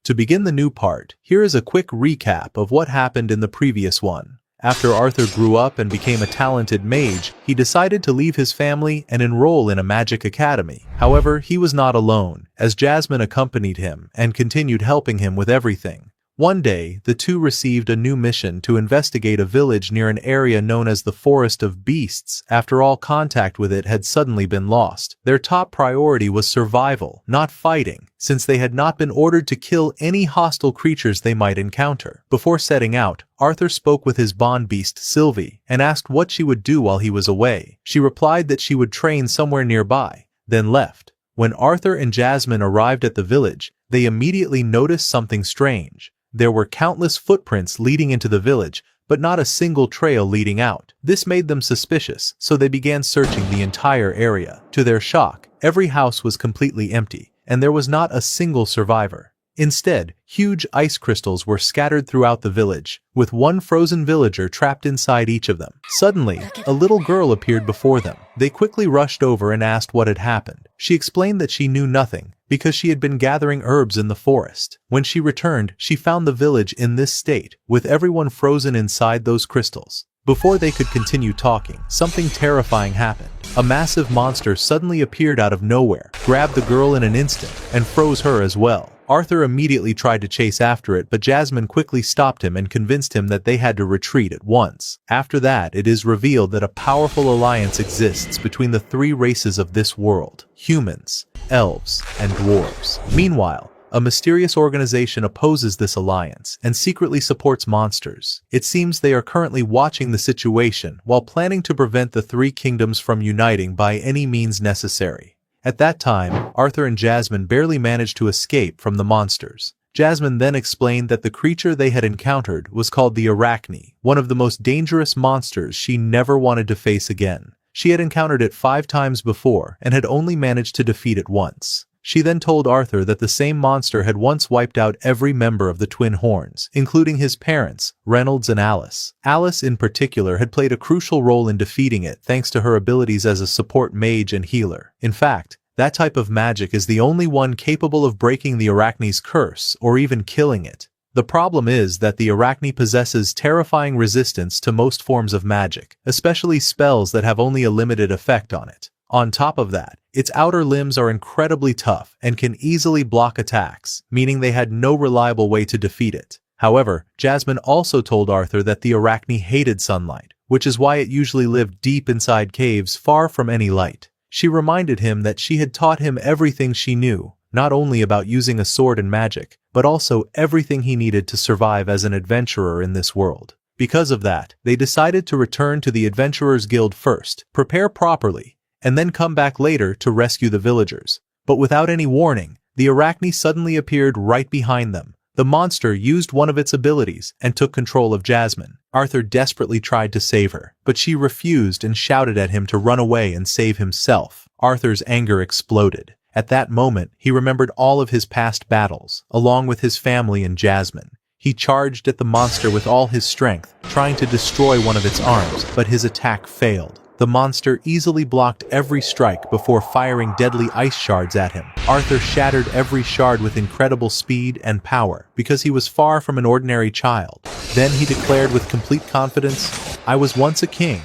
To begin the new part, here is a quick recap of what happened in the previous one. After Arthur grew up and became a talented mage, he decided to leave his family and enroll in a magic academy. However, he was not alone, as Jasmine accompanied him and continued helping him with everything. One day, the two received a new mission to investigate a village near an area known as the Forest of Beasts after all contact with it had suddenly been lost. Their top priority was survival, not fighting, since they had not been ordered to kill any hostile creatures they might encounter. Before setting out, Arthur spoke with his bond beast Sylvie and asked what she would do while he was away. She replied that she would train somewhere nearby, then left. When Arthur and Jasmine arrived at the village, they immediately noticed something strange. There were countless footprints leading into the village, but not a single trail leading out. This made them suspicious, so they began searching the entire area. To their shock, every house was completely empty, and there was not a single survivor. Instead, huge ice crystals were scattered throughout the village, with one frozen villager trapped inside each of them. Suddenly, a little girl appeared before them. They quickly rushed over and asked what had happened. She explained that she knew nothing, because she had been gathering herbs in the forest. When she returned, she found the village in this state, with everyone frozen inside those crystals. Before they could continue talking, something terrifying happened. A massive monster suddenly appeared out of nowhere, grabbed the girl in an instant, and froze her as well. Arthur immediately tried to chase after it, but Jasmine quickly stopped him and convinced him that they had to retreat at once. After that, it is revealed that a powerful alliance exists between the three races of this world: humans, elves, and dwarves. Meanwhile, a mysterious organization opposes this alliance and secretly supports monsters. It seems they are currently watching the situation while planning to prevent the three kingdoms from uniting by any means necessary. At that time, Arthur and Jasmine barely managed to escape from the monsters. Jasmine then explained that the creature they had encountered was called the Arachne, one of the most dangerous monsters she never wanted to face again. She had encountered it 5 times before and had only managed to defeat it once. She then told Arthur that the same monster had once wiped out every member of the Twin Horns, including his parents, Reynolds and Alice. Alice in particular had played a crucial role in defeating it thanks to her abilities as a support mage and healer. In fact, that type of magic is the only one capable of breaking the Arachne's curse or even killing it. The problem is that the Arachne possesses terrifying resistance to most forms of magic, especially spells that have only a limited effect on it. On top of that, its outer limbs are incredibly tough and can easily block attacks, meaning they had no reliable way to defeat it. However, Jasmine also told Arthur that the Arachne hated sunlight, which is why it usually lived deep inside caves far from any light. She reminded him that she had taught him everything she knew, not only about using a sword and magic, but also everything he needed to survive as an adventurer in this world. Because of that, they decided to return to the Adventurers Guild first, prepare properly, and then come back later to rescue the villagers. But without any warning, the Arachne suddenly appeared right behind them. The monster used one of its abilities and took control of Jasmine. Arthur desperately tried to save her, but she refused and shouted at him to run away and save himself. Arthur's anger exploded. At that moment, he remembered all of his past battles, along with his family and Jasmine. He charged at the monster with all his strength, trying to destroy one of its arms, but his attack failed. The monster easily blocked every strike before firing deadly ice shards at him. Arthur shattered every shard with incredible speed and power, because he was far from an ordinary child. Then he declared with complete confidence, "I was once a king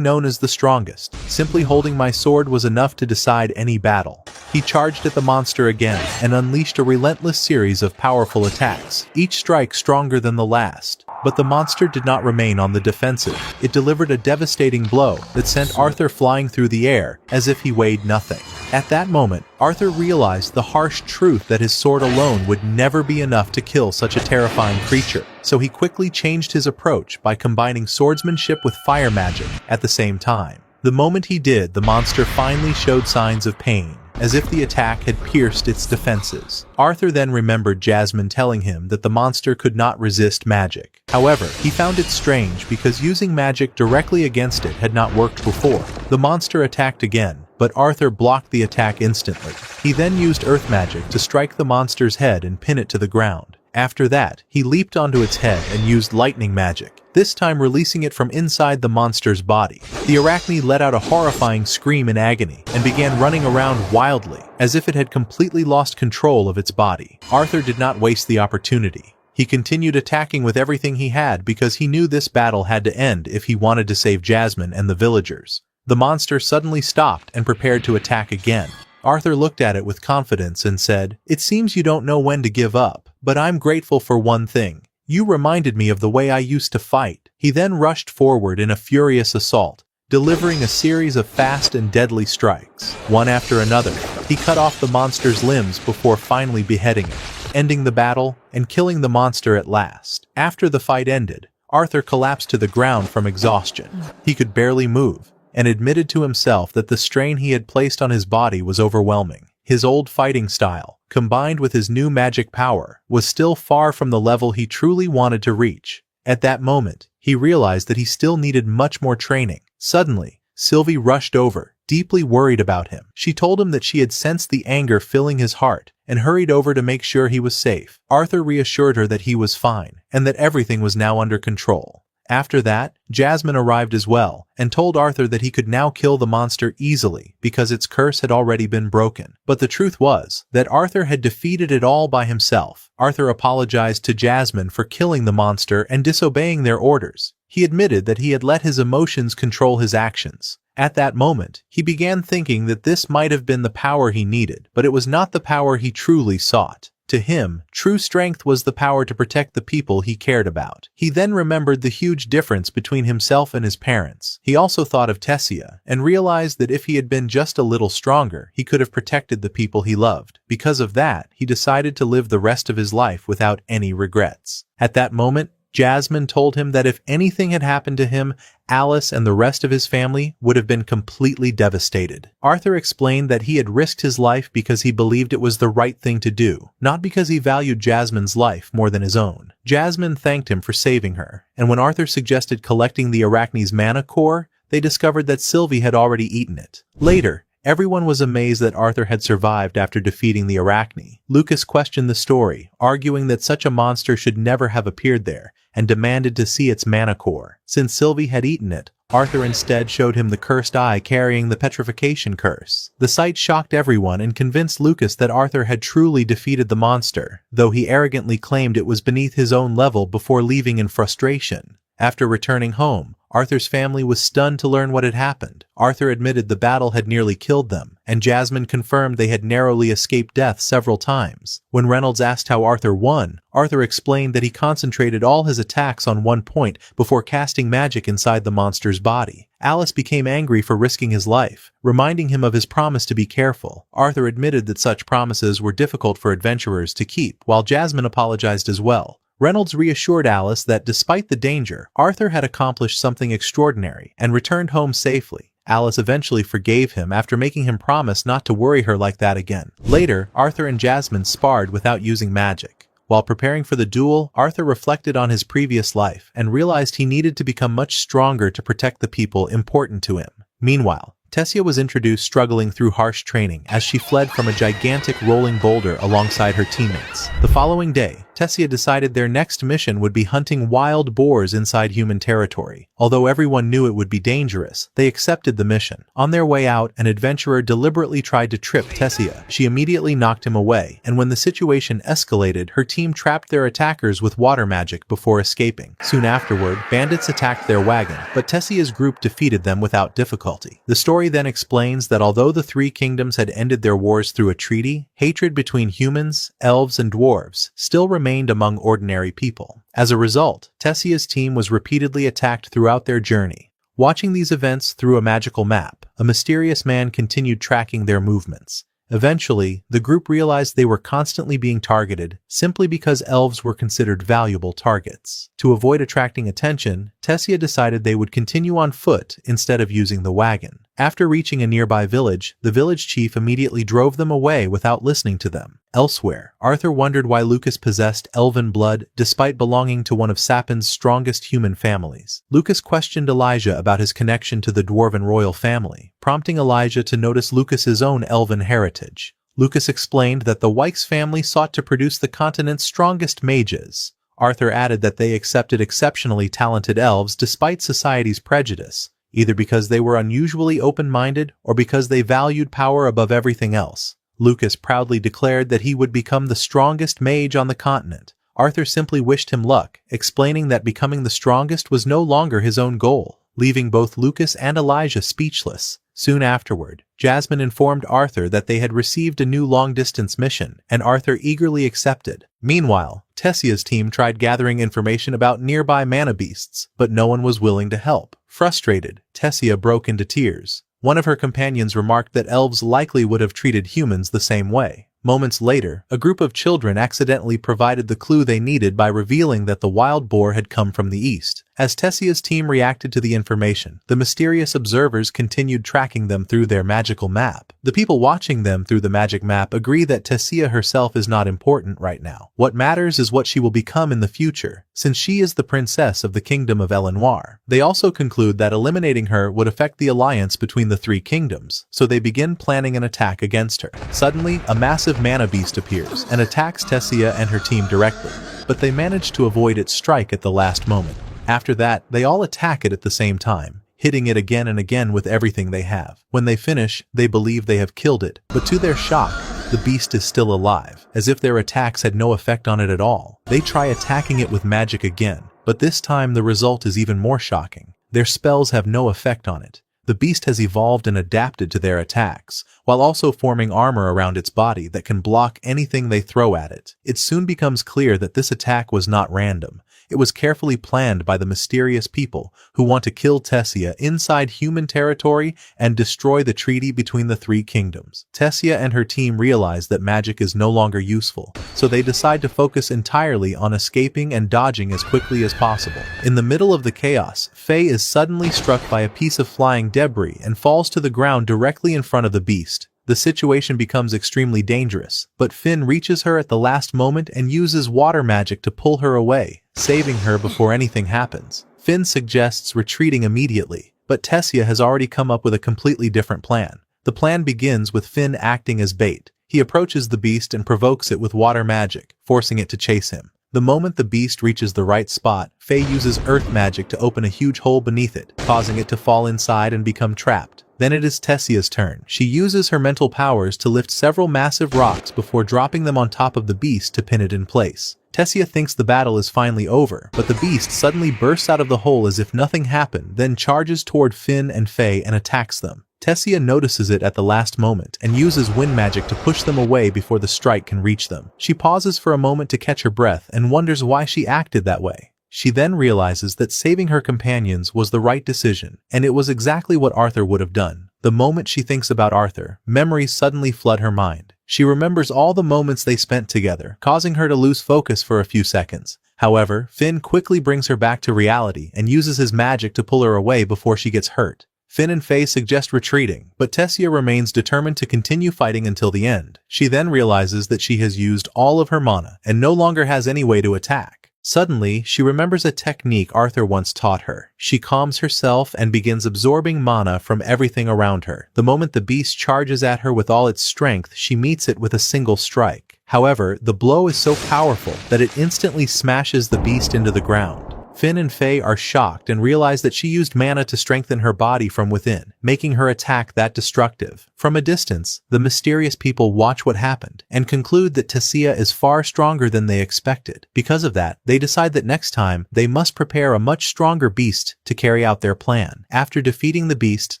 known as the strongest. Simply holding my sword was enough to decide any battle." He charged at the monster again and unleashed a relentless series of powerful attacks, each strike stronger than the last. But the monster did not remain on the defensive. It delivered a devastating blow that sent Arthur flying through the air as if he weighed nothing. At that moment, Arthur realized the harsh truth that his sword alone would never be enough to kill such a terrifying creature. So he quickly changed his approach by combining swordsmanship with fire magic at the same time. The moment he did, the monster finally showed signs of pain, as if the attack had pierced its defenses. Arthur then remembered Jasmine telling him that the monster could not resist magic. However, he found it strange because using magic directly against it had not worked before. The monster attacked again, but Arthur blocked the attack instantly. He then used earth magic to strike the monster's head and pin it to the ground. After that, he leaped onto its head and used lightning magic, this time releasing it from inside the monster's body. The arachne let out a horrifying scream in agony and began running around wildly, as if it had completely lost control of its body. Arthur did not waste the opportunity. He continued attacking with everything he had because he knew this battle had to end if he wanted to save Jasmine and the villagers. The monster suddenly stopped and prepared to attack again. Arthur looked at it with confidence and said, "It seems you don't know when to give up, but I'm grateful for one thing. You reminded me of the way I used to fight." He then rushed forward in a furious assault, delivering a series of fast and deadly strikes. One after another, he cut off the monster's limbs before finally beheading it, ending the battle and killing the monster at last. After the fight ended, Arthur collapsed to the ground from exhaustion. He could barely move, and admitted to himself that the strain he had placed on his body was overwhelming. His old fighting style, combined with his new magic power, was still far from the level he truly wanted to reach. At that moment, he realized that he still needed much more training. Suddenly, Sylvie rushed over, deeply worried about him. She told him that she had sensed the anger filling his heart and hurried over to make sure he was safe. Arthur reassured her that he was fine and that everything was now under control. After that, Jasmine arrived as well and told Arthur that he could now kill the monster easily because its curse had already been broken. But the truth was that Arthur had defeated it all by himself. Arthur apologized to Jasmine for killing the monster and disobeying their orders. He admitted that he had let his emotions control his actions. At that moment, he began thinking that this might have been the power he needed, but it was not the power he truly sought. To him, true strength was the power to protect the people he cared about. He then remembered the huge difference between himself and his parents. He also thought of Tessia, and realized that if he had been just a little stronger, he could have protected the people he loved. Because of that, he decided to live the rest of his life without any regrets. At that moment, Jasmine told him that if anything had happened to him, Alice and the rest of his family would have been completely devastated. Arthur explained that he had risked his life because he believed it was the right thing to do, not because he valued Jasmine's life more than his own. Jasmine thanked him for saving her, and when Arthur suggested collecting the arachne's mana core, they discovered that Sylvie had already eaten it. Later, everyone was amazed that Arthur had survived after defeating the arachne. Lucas questioned the story, arguing that such a monster should never have appeared there, and demanded to see its mana core. Since Sylvie had eaten it, Arthur instead showed him the cursed eye carrying the petrification curse. The sight shocked everyone and convinced Lucas that Arthur had truly defeated the monster, though he arrogantly claimed it was beneath his own level before leaving in frustration. After returning home, Arthur's family was stunned to learn what had happened. Arthur admitted the battle had nearly killed them, and Jasmine confirmed they had narrowly escaped death several times. When Reynolds asked how Arthur won, Arthur explained that he concentrated all his attacks on one point before casting magic inside the monster's body. Alice became angry for risking his life, reminding him of his promise to be careful. Arthur admitted that such promises were difficult for adventurers to keep, while Jasmine apologized as well. Reynolds reassured Alice that despite the danger, Arthur had accomplished something extraordinary and returned home safely. Alice eventually forgave him after making him promise not to worry her like that again. Later, Arthur and Jasmine sparred without using magic. While preparing for the duel, Arthur reflected on his previous life and realized he needed to become much stronger to protect the people important to him. Meanwhile, Tessia was introduced struggling through harsh training as she fled from a gigantic rolling boulder alongside her teammates. The following day, Tessia decided their next mission would be hunting wild boars inside human territory. Although everyone knew it would be dangerous, they accepted the mission. On their way out, an adventurer deliberately tried to trip Tessia. She immediately knocked him away, and when the situation escalated, her team trapped their attackers with water magic before escaping. Soon afterward, bandits attacked their wagon, but Tessia's group defeated them without difficulty. The story then explains that although the three kingdoms had ended their wars through a treaty, hatred between humans, elves, and dwarves still remained among ordinary people. As a result, Tessia's team was repeatedly attacked throughout their journey. Watching these events through a magical map, a mysterious man continued tracking their movements. Eventually, the group realized they were constantly being targeted simply because elves were considered valuable targets. To avoid attracting attention, Tessia decided they would continue on foot instead of using the wagon. After reaching a nearby village, the village chief immediately drove them away without listening to them. Elsewhere, Arthur wondered why Lucas possessed elven blood despite belonging to one of Sapin's strongest human families. Lucas questioned Elijah about his connection to the dwarven royal family, prompting Elijah to notice Lucas's own elven heritage. Lucas explained that the Wykes family sought to produce the continent's strongest mages. Arthur added that they accepted exceptionally talented elves despite society's prejudice, either because they were unusually open-minded or because they valued power above everything else. Lucas proudly declared that he would become the strongest mage on the continent. Arthur simply wished him luck, explaining that becoming the strongest was no longer his own goal, leaving both Lucas and Elijah speechless. Soon afterward, Jasmine informed Arthur that they had received a new long-distance mission, and Arthur eagerly accepted. Meanwhile, Tessia's team tried gathering information about nearby mana beasts, but no one was willing to help. Frustrated, Tessia broke into tears. One of her companions remarked that elves likely would have treated humans the same way. Moments later, a group of children accidentally provided the clue they needed by revealing that the wild boar had come from the east. As Tessia's team reacted to the information, the mysterious observers continued tracking them through their magical map. The people watching them through the magic map agree that Tessia herself is not important right now. What matters is what she will become in the future, since she is the princess of the kingdom of Elenoir. They also conclude that eliminating her would affect the alliance between the three kingdoms, so they begin planning an attack against her. Suddenly, a massive mana beast appears and attacks Tessia and her team directly, but they manage to avoid its strike at the last moment. After that, they all attack it at the same time, hitting it again and again with everything they have. When they finish, they believe they have killed it, but to their shock, the beast is still alive, as if their attacks had no effect on it at all. They try attacking it with magic again, but this time the result is even more shocking. Their spells have no effect on it. The beast has evolved and adapted to their attacks, while also forming armor around its body that can block anything they throw at it. It soon becomes clear that this attack was not random. It was carefully planned by the mysterious people who want to kill Tessia inside human territory and destroy the treaty between the three kingdoms. Tessia and her team realize that magic is no longer useful, so they decide to focus entirely on escaping and dodging as quickly as possible. In the middle of the chaos, Faye is suddenly struck by a piece of flying debris and falls to the ground directly in front of the beast. The situation becomes extremely dangerous, but Finn reaches her at the last moment and uses water magic to pull her away, saving her before anything happens. Finn suggests retreating immediately, but Tessia has already come up with a completely different plan. The plan begins with Finn acting as bait. He approaches the beast and provokes it with water magic, forcing it to chase him. The moment the beast reaches the right spot, Faye uses earth magic to open a huge hole beneath it, causing it to fall inside and become trapped. Then it is Tessia's turn. She uses her mental powers to lift several massive rocks before dropping them on top of the beast to pin it in place. Tessia thinks the battle is finally over, but the beast suddenly bursts out of the hole as if nothing happened, then charges toward Finn and Faye and attacks them. Tessia notices it at the last moment and uses wind magic to push them away before the strike can reach them. She pauses for a moment to catch her breath and wonders why she acted that way. She then realizes that saving her companions was the right decision, and it was exactly what Arthur would have done. The moment she thinks about Arthur, memories suddenly flood her mind. She remembers all the moments they spent together, causing her to lose focus for a few seconds. However, Finn quickly brings her back to reality and uses his magic to pull her away before she gets hurt. Finn and Faye suggest retreating, but Tessia remains determined to continue fighting until the end. She then realizes that she has used all of her mana and no longer has any way to attack. Suddenly, she remembers a technique Arthur once taught her. She calms herself and begins absorbing mana from everything around her. The moment the beast charges at her with all its strength, she meets it with a single strike. However, the blow is so powerful that it instantly smashes the beast into the ground. Finn and Faye are shocked and realize that she used mana to strengthen her body from within, making her attack that destructive. From a distance, the mysterious people watch what happened and conclude that Tessia is far stronger than they expected. Because of that, they decide that next time, they must prepare a much stronger beast to carry out their plan. After defeating the beast,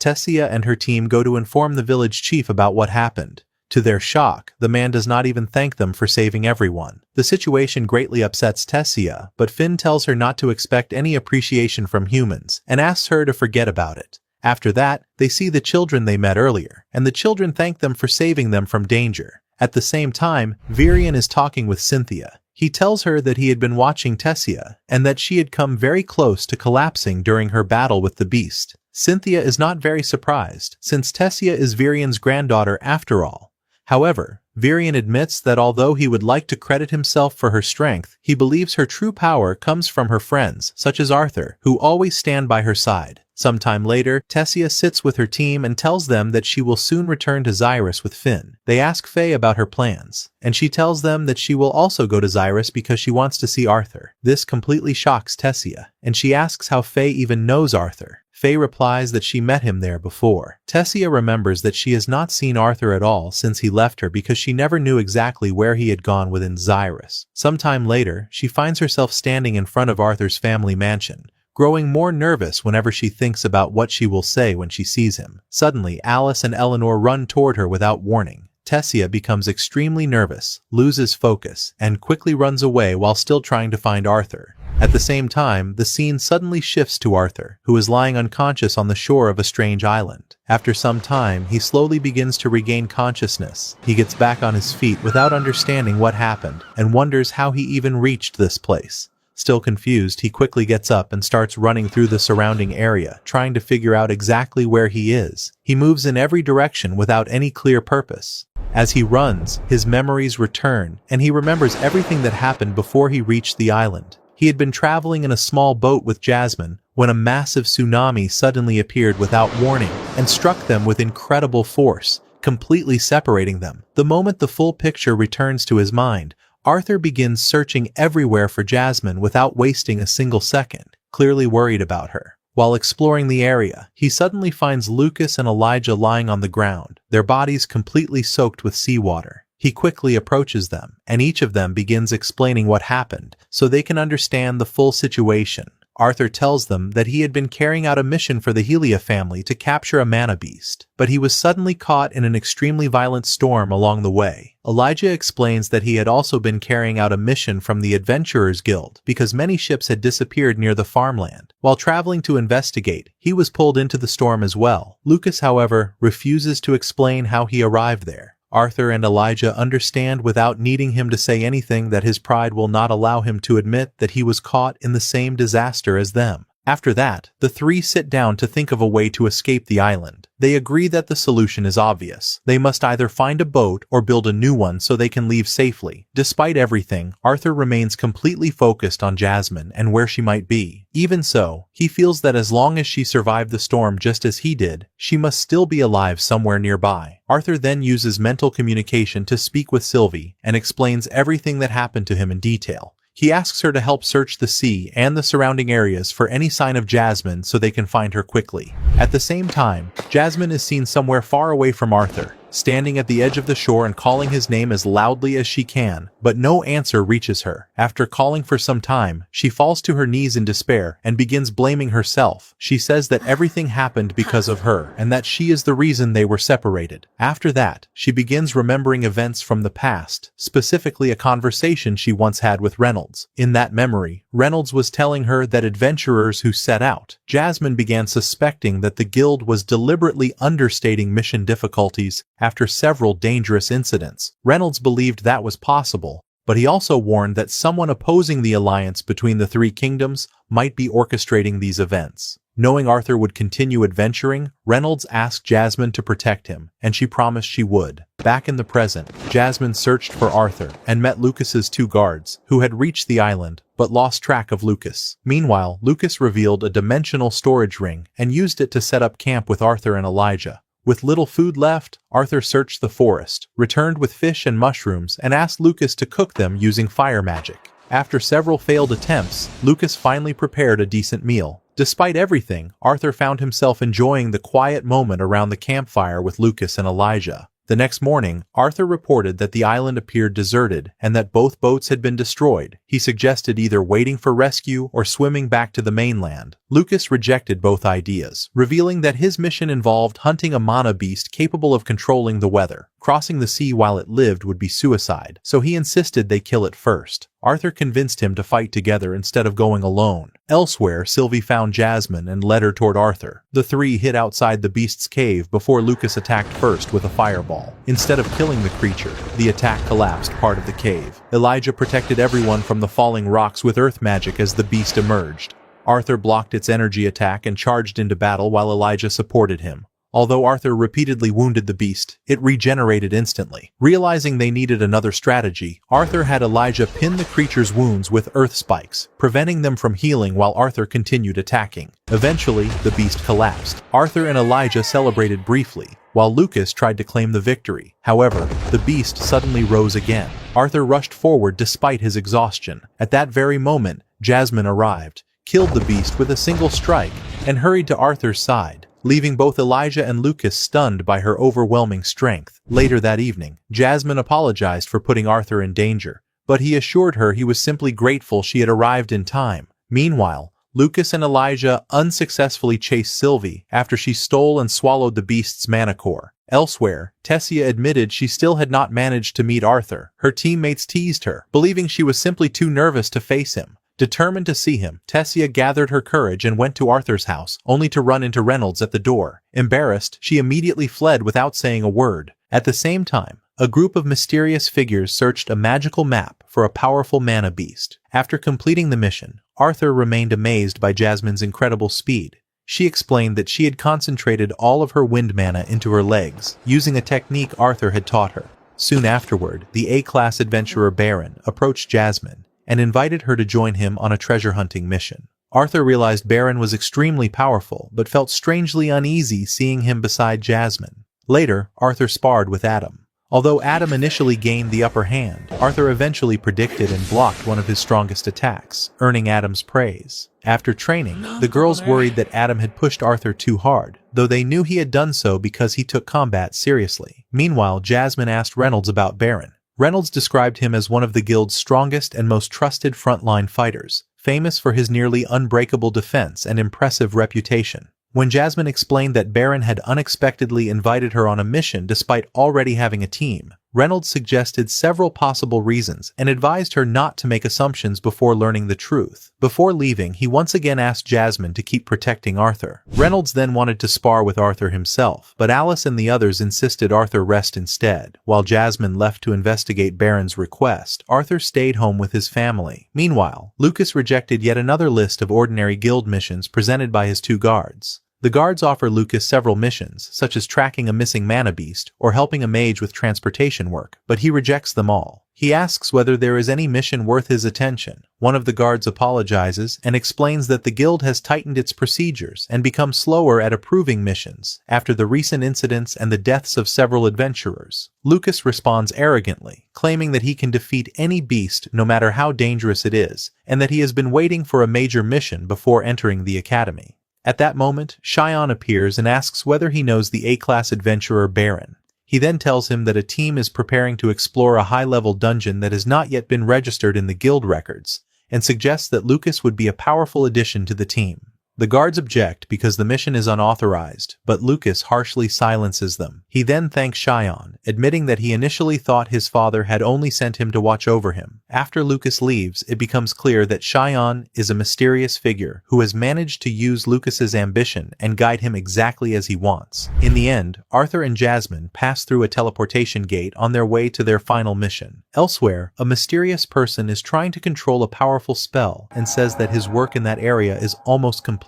Tessia and her team go to inform the village chief about what happened. To their shock, the man does not even thank them for saving everyone. The situation greatly upsets Tessia, but Finn tells her not to expect any appreciation from humans and asks her to forget about it. After that, they see the children they met earlier, and the children thank them for saving them from danger. At the same time, Virion is talking with Cynthia. He tells her that he had been watching Tessia and that she had come very close to collapsing during her battle with the beast. Cynthia is not very surprised, since Tessia is Virion's granddaughter after all. However, Virion admits that although he would like to credit himself for her strength, he believes her true power comes from her friends, such as Arthur, who always stand by her side. Sometime later, Tessia sits with her team and tells them that she will soon return to Xyrus with Finn. They ask Faye about her plans, and she tells them that she will also go to Xyrus because she wants to see Arthur. This completely shocks Tessia, and she asks how Faye even knows Arthur. Faye replies that she met him there before. Tessia remembers that she has not seen Arthur at all since he left her because she never knew exactly where he had gone within Xyrus. Sometime later, she finds herself standing in front of Arthur's family mansion, growing more nervous whenever she thinks about what she will say when she sees him. Suddenly, Alice and Eleanor run toward her without warning. Tessia becomes extremely nervous, loses focus, and quickly runs away while still trying to find Arthur. At the same time, the scene suddenly shifts to Arthur, who is lying unconscious on the shore of a strange island. After some time, he slowly begins to regain consciousness. He gets back on his feet without understanding what happened and wonders how he even reached this place. Still confused, he quickly gets up and starts running through the surrounding area, trying to figure out exactly where he is. He moves in every direction without any clear purpose. As he runs, his memories return, and he remembers everything that happened before he reached the island. He had been traveling in a small boat with Jasmine when a massive tsunami suddenly appeared without warning and struck them with incredible force, completely separating them. The moment the full picture returns to his mind, Arthur begins searching everywhere for Jasmine without wasting a single second, clearly worried about her. While exploring the area, he suddenly finds Lucas and Elijah lying on the ground, their bodies completely soaked with seawater. He quickly approaches them, and each of them begins explaining what happened so they can understand the full situation. Arthur tells them that he had been carrying out a mission for the Helia family to capture a mana beast, but he was suddenly caught in an extremely violent storm along the way. Elijah explains that he had also been carrying out a mission from the Adventurers Guild because many ships had disappeared near the farmland. While traveling to investigate, he was pulled into the storm as well. Lucas, however, refuses to explain how he arrived there. Arthur and Elijah understand without needing him to say anything that his pride will not allow him to admit that he was caught in the same disaster as them. After that, the three sit down to think of a way to escape the island. They agree that the solution is obvious. They must either find a boat or build a new one so they can leave safely. Despite everything, Arthur remains completely focused on Jasmine and where she might be. Even so, he feels that as long as she survived the storm just as he did, she must still be alive somewhere nearby. Arthur then uses mental communication to speak with Sylvie and explains everything that happened to him in detail. He asks her to help search the sea and the surrounding areas for any sign of Jasmine so they can find her quickly. At the same time, Jasmine is seen somewhere far away from Arthur, standing at the edge of the shore and calling his name as loudly as she can, but no answer reaches her. After calling for some time, she falls to her knees in despair and begins blaming herself. She says that everything happened because of her and that she is the reason they were separated. After that, she begins remembering events from the past, specifically a conversation she once had with Reynolds. In that memory, Reynolds was telling her that adventurers who set out. Jasmine began suspecting that the guild was deliberately understating mission difficulties after several dangerous incidents. Reynolds believed that was possible, but he also warned that someone opposing the alliance between the three kingdoms might be orchestrating these events. Knowing Arthur would continue adventuring, Reynolds asked Jasmine to protect him, and she promised she would. Back in the present, Jasmine searched for Arthur and met Lucas's two guards, who had reached the island but lost track of Lucas. Meanwhile, Lucas revealed a dimensional storage ring and used it to set up camp with Arthur and Elijah. With little food left, Arthur searched the forest, returned with fish and mushrooms, and asked Lucas to cook them using fire magic. After several failed attempts, Lucas finally prepared a decent meal. Despite everything, Arthur found himself enjoying the quiet moment around the campfire with Lucas and Elijah. The next morning, Arthur reported that the island appeared deserted and that both boats had been destroyed. He suggested either waiting for rescue or swimming back to the mainland. Lucas rejected both ideas, revealing that his mission involved hunting a mana beast capable of controlling the weather. Crossing the sea while it lived would be suicide, so he insisted they kill it first. Arthur convinced him to fight together instead of going alone. Elsewhere, Sylvie found Jasmine and led her toward Arthur. The three hid outside the beast's cave before Lucas attacked first with a fireball. Instead of killing the creature, the attack collapsed part of the cave. Elijah protected everyone from the falling rocks with earth magic as the beast emerged. Arthur blocked its energy attack and charged into battle while Elijah supported him. Although Arthur repeatedly wounded the beast, it regenerated instantly. Realizing they needed another strategy, Arthur had Elijah pin the creature's wounds with earth spikes, preventing them from healing while Arthur continued attacking. Eventually, the beast collapsed. Arthur and Elijah celebrated briefly, while Lucas tried to claim the victory. However, the beast suddenly rose again. Arthur rushed forward despite his exhaustion. At that very moment, Jasmine arrived, killed the beast with a single strike, and hurried to Arthur's side, leaving both Elijah and Lucas stunned by her overwhelming strength. Later that evening, Jasmine apologized for putting Arthur in danger, but he assured her he was simply grateful she had arrived in time. Meanwhile, Lucas and Elijah unsuccessfully chased Sylvie after she stole and swallowed the beast's mana core. Elsewhere, Tessia admitted she still had not managed to meet Arthur. Her teammates teased her, believing she was simply too nervous to face him. Determined to see him, Tessia gathered her courage and went to Arthur's house, only to run into Reynolds at the door. Embarrassed, she immediately fled without saying a word. At the same time, a group of mysterious figures searched a magical map for a powerful mana beast. After completing the mission, Arthur remained amazed by Jasmine's incredible speed. She explained that she had concentrated all of her wind mana into her legs, using a technique Arthur had taught her. Soon afterward, the A-class adventurer Baron approached Jasmine and invited her to join him on a treasure hunting mission. Arthur realized Baron was extremely powerful, but felt strangely uneasy seeing him beside Jasmine. Later, Arthur sparred with Adam. Although Adam initially gained the upper hand, Arthur eventually predicted and blocked one of his strongest attacks, earning Adam's praise. After training, the girls worried that Adam had pushed Arthur too hard, though they knew he had done so because he took combat seriously. Meanwhile, Jasmine asked Reynolds about Baron. Reynolds described him as one of the guild's strongest and most trusted frontline fighters, famous for his nearly unbreakable defense and impressive reputation. When Jasmine explained that Baron had unexpectedly invited her on a mission despite already having a team, Reynolds suggested several possible reasons and advised her not to make assumptions before learning the truth. Before leaving, he once again asked Jasmine to keep protecting Arthur. Reynolds then wanted to spar with Arthur himself, but Alice and the others insisted Arthur rest instead. While Jasmine left to investigate Baron's request, Arthur stayed home with his family. Meanwhile, Lucas rejected yet another list of ordinary guild missions presented by his two guards. The guards offer Lucas several missions, such as tracking a missing mana beast or helping a mage with transportation work, but he rejects them all. He asks whether there is any mission worth his attention. One of the guards apologizes and explains that the guild has tightened its procedures and become slower at approving missions after the recent incidents and the deaths of several adventurers. Lucas responds arrogantly, claiming that he can defeat any beast no matter how dangerous it is, and that he has been waiting for a major mission before entering the academy. At that moment, Shion appears and asks whether he knows the A-class adventurer Baron. He then tells him that a team is preparing to explore a high-level dungeon that has not yet been registered in the guild records, and suggests that Lucas would be a powerful addition to the team. The guards object because the mission is unauthorized, but Lucas harshly silences them. He then thanks Shion, admitting that he initially thought his father had only sent him to watch over him. After Lucas leaves, it becomes clear that Shion is a mysterious figure who has managed to use Lucas's ambition and guide him exactly as he wants. In the end, Arthur and Jasmine pass through a teleportation gate on their way to their final mission. Elsewhere, a mysterious person is trying to control a powerful spell and says that his work in that area is almost complete.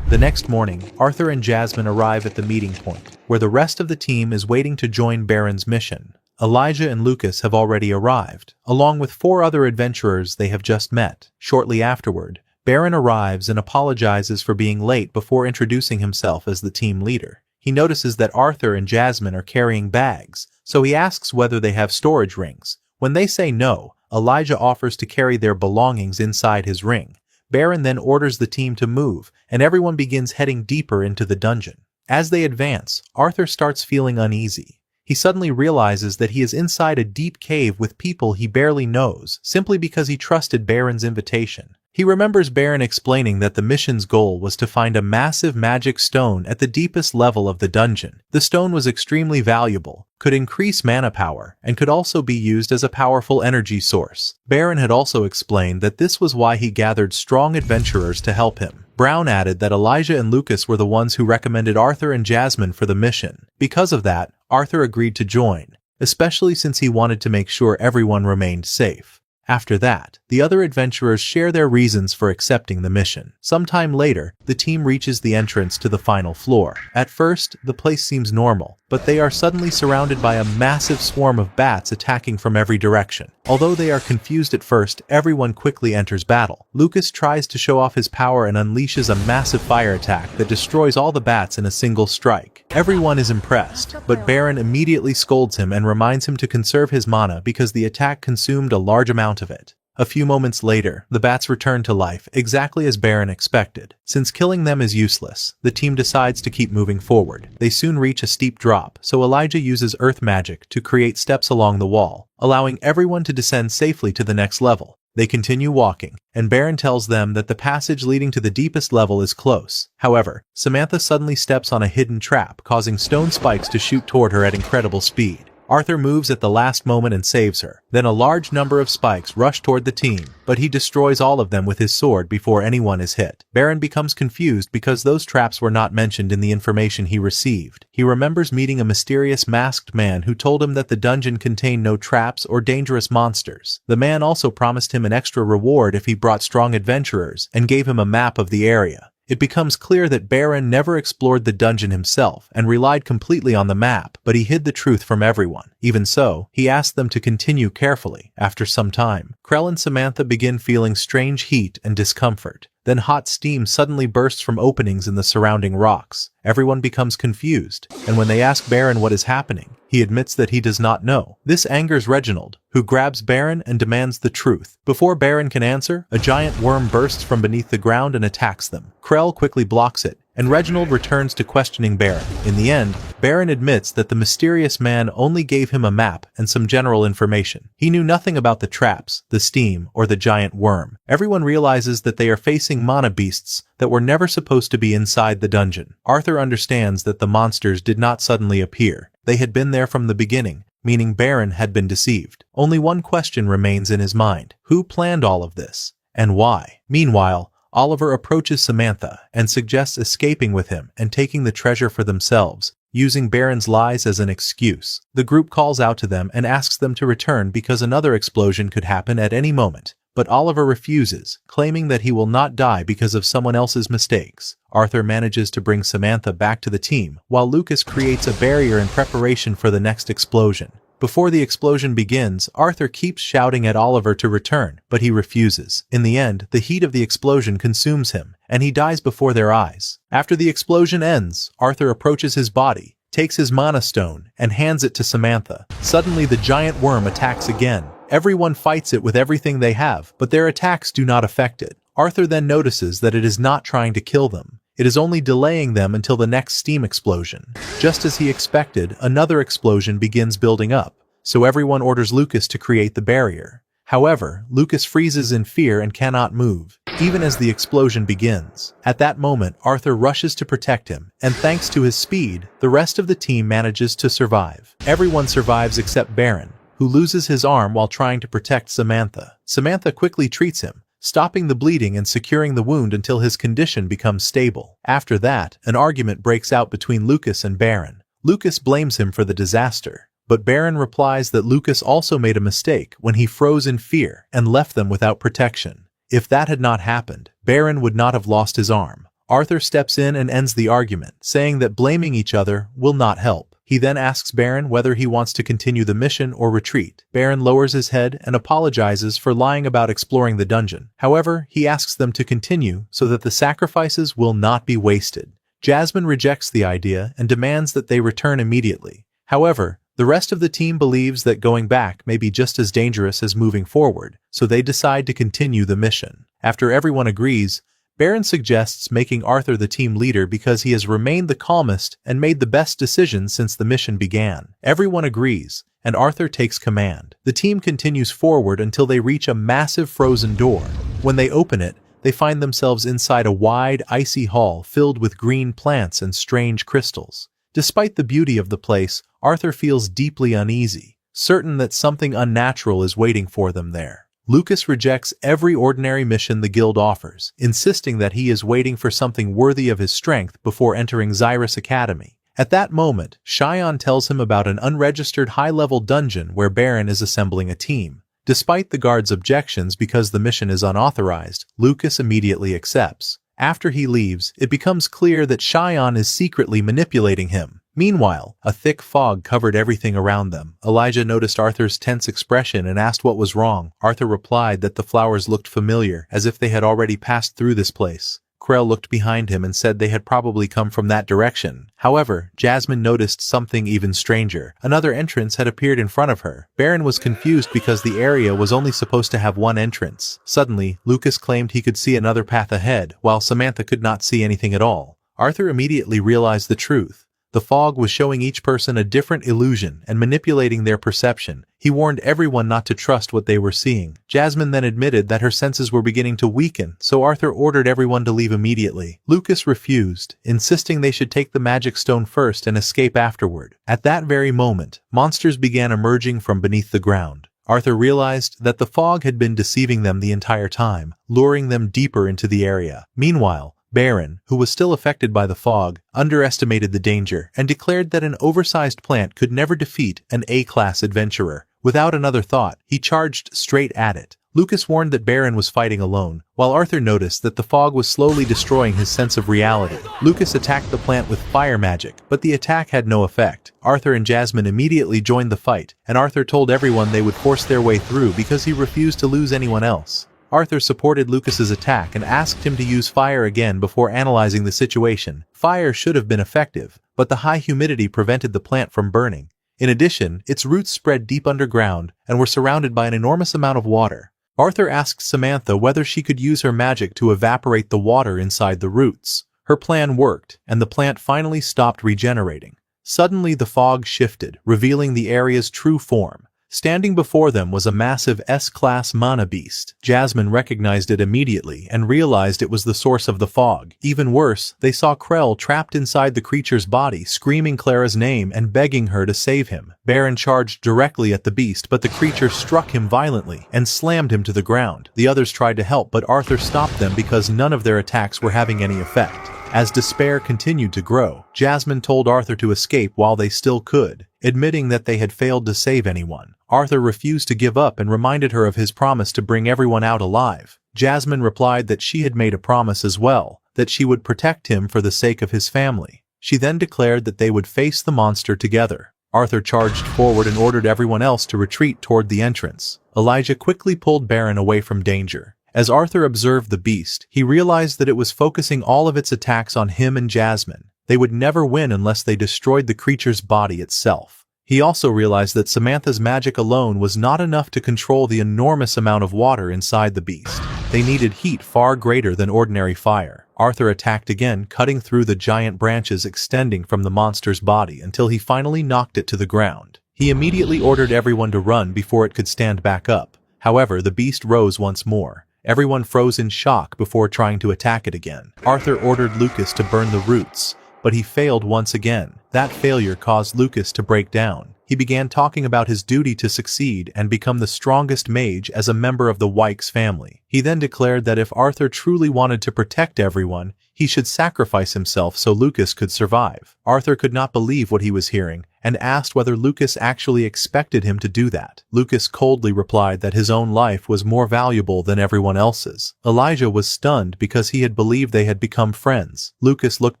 The next morning, Arthur and Jasmine arrive at the meeting point, where the rest of the team is waiting to join Baron's mission. Elijah and Lucas have already arrived, along with 4 other adventurers they have just met. Shortly afterward, Baron arrives and apologizes for being late before introducing himself as the team leader. He notices that Arthur and Jasmine are carrying bags, so he asks whether they have storage rings. When they say no, Elijah offers to carry their belongings inside his ring. Baron then orders the team to move, and everyone begins heading deeper into the dungeon. As they advance, Arthur starts feeling uneasy. He suddenly realizes that he is inside a deep cave with people he barely knows, simply because he trusted Baron's invitation. He remembers Baron explaining that the mission's goal was to find a massive magic stone at the deepest level of the dungeon. The stone was extremely valuable, could increase mana power, and could also be used as a powerful energy source. Baron had also explained that this was why he gathered strong adventurers to help him. Brown added that Elijah and Lucas were the ones who recommended Arthur and Jasmine for the mission. Because of that, Arthur agreed to join, especially since he wanted to make sure everyone remained safe. After that, the other adventurers share their reasons for accepting the mission. Sometime later, the team reaches the entrance to the final floor. At first, the place seems normal, but they are suddenly surrounded by a massive swarm of bats attacking from every direction. Although they are confused at first, everyone quickly enters battle. Lucas tries to show off his power and unleashes a massive fire attack that destroys all the bats in a single strike. Everyone is impressed, but Baron immediately scolds him and reminds him to conserve his mana because the attack consumed a large amount of it. A few moments later, the bats return to life exactly as Baron expected. Since killing them is useless, the team decides to keep moving forward. They soon reach a steep drop, so Elijah uses earth magic to create steps along the wall, allowing everyone to descend safely to the next level. They continue walking, and Baron tells them that the passage leading to the deepest level is close. However, Samantha suddenly steps on a hidden trap, causing stone spikes to shoot toward her at incredible speed. Arthur moves at the last moment and saves her. Then a large number of spikes rush toward the team, but he destroys all of them with his sword before anyone is hit. Baron becomes confused because those traps were not mentioned in the information he received. He remembers meeting a mysterious masked man who told him that the dungeon contained no traps or dangerous monsters. The man also promised him an extra reward if he brought strong adventurers and gave him a map of the area. It becomes clear that Baron never explored the dungeon himself and relied completely on the map, but he hid the truth from everyone. Even so, he asked them to continue carefully. After some time, Krell and Samantha begin feeling strange heat and discomfort. Then hot steam suddenly bursts from openings in the surrounding rocks. Everyone becomes confused, and when they ask Baron what is happening, he admits that he does not know. This angers Reginald, who grabs Baron and demands the truth. Before Baron can answer, a giant worm bursts from beneath the ground and attacks them. Krell quickly blocks it, and Reginald returns to questioning Baron. In the end, Baron admits that the mysterious man only gave him a map and some general information. He knew nothing about the traps, the steam, or the giant worm. Everyone realizes that they are facing mana beasts that were never supposed to be inside the dungeon. Arthur understands that the monsters did not suddenly appear. They had been there from the beginning, meaning Baron had been deceived. Only one question remains in his mind. Who planned all of this? And why? Meanwhile, Oliver approaches Samantha and suggests escaping with him and taking the treasure for themselves, using Baron's lies as an excuse. The group calls out to them and asks them to return because another explosion could happen at any moment. But Oliver refuses, claiming that he will not die because of someone else's mistakes. Arthur manages to bring Samantha back to the team, while Lucas creates a barrier in preparation for the next explosion. Before the explosion begins, Arthur keeps shouting at Oliver to return, but he refuses. In the end, the heat of the explosion consumes him, and he dies before their eyes. After the explosion ends, Arthur approaches his body, takes his mana stone, and hands it to Samantha. Suddenly, the giant worm attacks again. Everyone fights it with everything they have, but their attacks do not affect it. Arthur then notices that it is not trying to kill them. It is only delaying them until the next steam explosion. Just as he expected, another explosion begins building up, so everyone orders Lucas to create the barrier. However, Lucas freezes in fear and cannot move, even as the explosion begins. At that moment, Arthur rushes to protect him, and thanks to his speed, the rest of the team manages to survive. Everyone survives except Baron, who loses his arm while trying to protect Samantha. Samantha quickly treats him, stopping the bleeding and securing the wound until his condition becomes stable. After that, an argument breaks out between Lucas and Baron. Lucas blames him for the disaster, but Baron replies that Lucas also made a mistake when he froze in fear and left them without protection. If that had not happened, Baron would not have lost his arm. Arthur steps in and ends the argument, saying that blaming each other will not help. He then asks Baron whether he wants to continue the mission or retreat. Baron lowers his head and apologizes for lying about exploring the dungeon. However, he asks them to continue so that the sacrifices will not be wasted. Jasmine rejects the idea and demands that they return immediately. However, the rest of the team believes that going back may be just as dangerous as moving forward, so they decide to continue the mission. After everyone agrees, Baron suggests making Arthur the team leader because he has remained the calmest and made the best decisions since the mission began. Everyone agrees, and Arthur takes command. The team continues forward until they reach a massive frozen door. When they open it, they find themselves inside a wide, icy hall filled with green plants and strange crystals. Despite the beauty of the place, Arthur feels deeply uneasy, certain that something unnatural is waiting for them there. Lucas rejects every ordinary mission the guild offers, insisting that he is waiting for something worthy of his strength before entering Xyrus Academy. At that moment, Shion tells him about an unregistered high-level dungeon where Baron is assembling a team. Despite the guard's objections because the mission is unauthorized, Lucas immediately accepts. After he leaves, it becomes clear that Cheyenne is secretly manipulating him. Meanwhile, a thick fog covered everything around them. Elijah noticed Arthur's tense expression and asked what was wrong. Arthur replied that the flowers looked familiar, as if they had already passed through this place. Krell looked behind him and said they had probably come from that direction. However, Jasmine noticed something even stranger. Another entrance had appeared in front of her. Baron was confused because the area was only supposed to have one entrance. Suddenly, Lucas claimed he could see another path ahead, while Samantha could not see anything at all. Arthur immediately realized the truth. The fog was showing each person a different illusion and manipulating their perception. He warned everyone not to trust what they were seeing. Jasmine then admitted that her senses were beginning to weaken, so Arthur ordered everyone to leave immediately. Lucas refused, insisting they should take the magic stone first and escape afterward. At that very moment, monsters began emerging from beneath the ground. Arthur realized that the fog had been deceiving them the entire time, luring them deeper into the area. Meanwhile, Baron, who was still affected by the fog, underestimated the danger and declared that an oversized plant could never defeat an A-class adventurer. Without another thought, he charged straight at it. Lucas warned that Baron was fighting alone, while Arthur noticed that the fog was slowly destroying his sense of reality. Lucas attacked the plant with fire magic, but the attack had no effect. Arthur and Jasmine immediately joined the fight, and Arthur told everyone they would force their way through because he refused to lose anyone else. Arthur supported Lucas's attack and asked him to use fire again before analyzing the situation. Fire should have been effective, but the high humidity prevented the plant from burning. In addition, its roots spread deep underground and were surrounded by an enormous amount of water. Arthur asked Samantha whether she could use her magic to evaporate the water inside the roots. Her plan worked, and the plant finally stopped regenerating. Suddenly the fog shifted, revealing the area's true form. Standing before them was a massive S-class mana beast. Jasmine recognized it immediately and realized it was the source of the fog. Even worse, they saw Krell trapped inside the creature's body, screaming Clara's name and begging her to save him. Baron charged directly at the beast, but the creature struck him violently and slammed him to the ground. The others tried to help, but Arthur stopped them because none of their attacks were having any effect. As despair continued to grow, Jasmine told Arthur to escape while they still could, admitting that they had failed to save anyone. Arthur refused to give up and reminded her of his promise to bring everyone out alive. Jasmine replied that she had made a promise as well, that she would protect him for the sake of his family. She then declared that they would face the monster together. Arthur charged forward and ordered everyone else to retreat toward the entrance. Elijah quickly pulled Baron away from danger. As Arthur observed the beast, he realized that it was focusing all of its attacks on him and Jasmine. They would never win unless they destroyed the creature's body itself. He also realized that Samantha's magic alone was not enough to control the enormous amount of water inside the beast. They needed heat far greater than ordinary fire. Arthur attacked again, cutting through the giant branches extending from the monster's body until he finally knocked it to the ground. He immediately ordered everyone to run before it could stand back up. However, the beast rose once more. Everyone froze in shock before trying to attack it again. Arthur ordered Lucas to burn the roots, but he failed once again. That failure caused Lucas to break down. He began talking about his duty to succeed and become the strongest mage as a member of the Wykes family. He then declared that if Arthur truly wanted to protect everyone, he should sacrifice himself so Lucas could survive. Arthur could not believe what he was hearing and asked whether Lucas actually expected him to do that. Lucas coldly replied that his own life was more valuable than everyone else's. Elijah was stunned because he had believed they had become friends. Lucas looked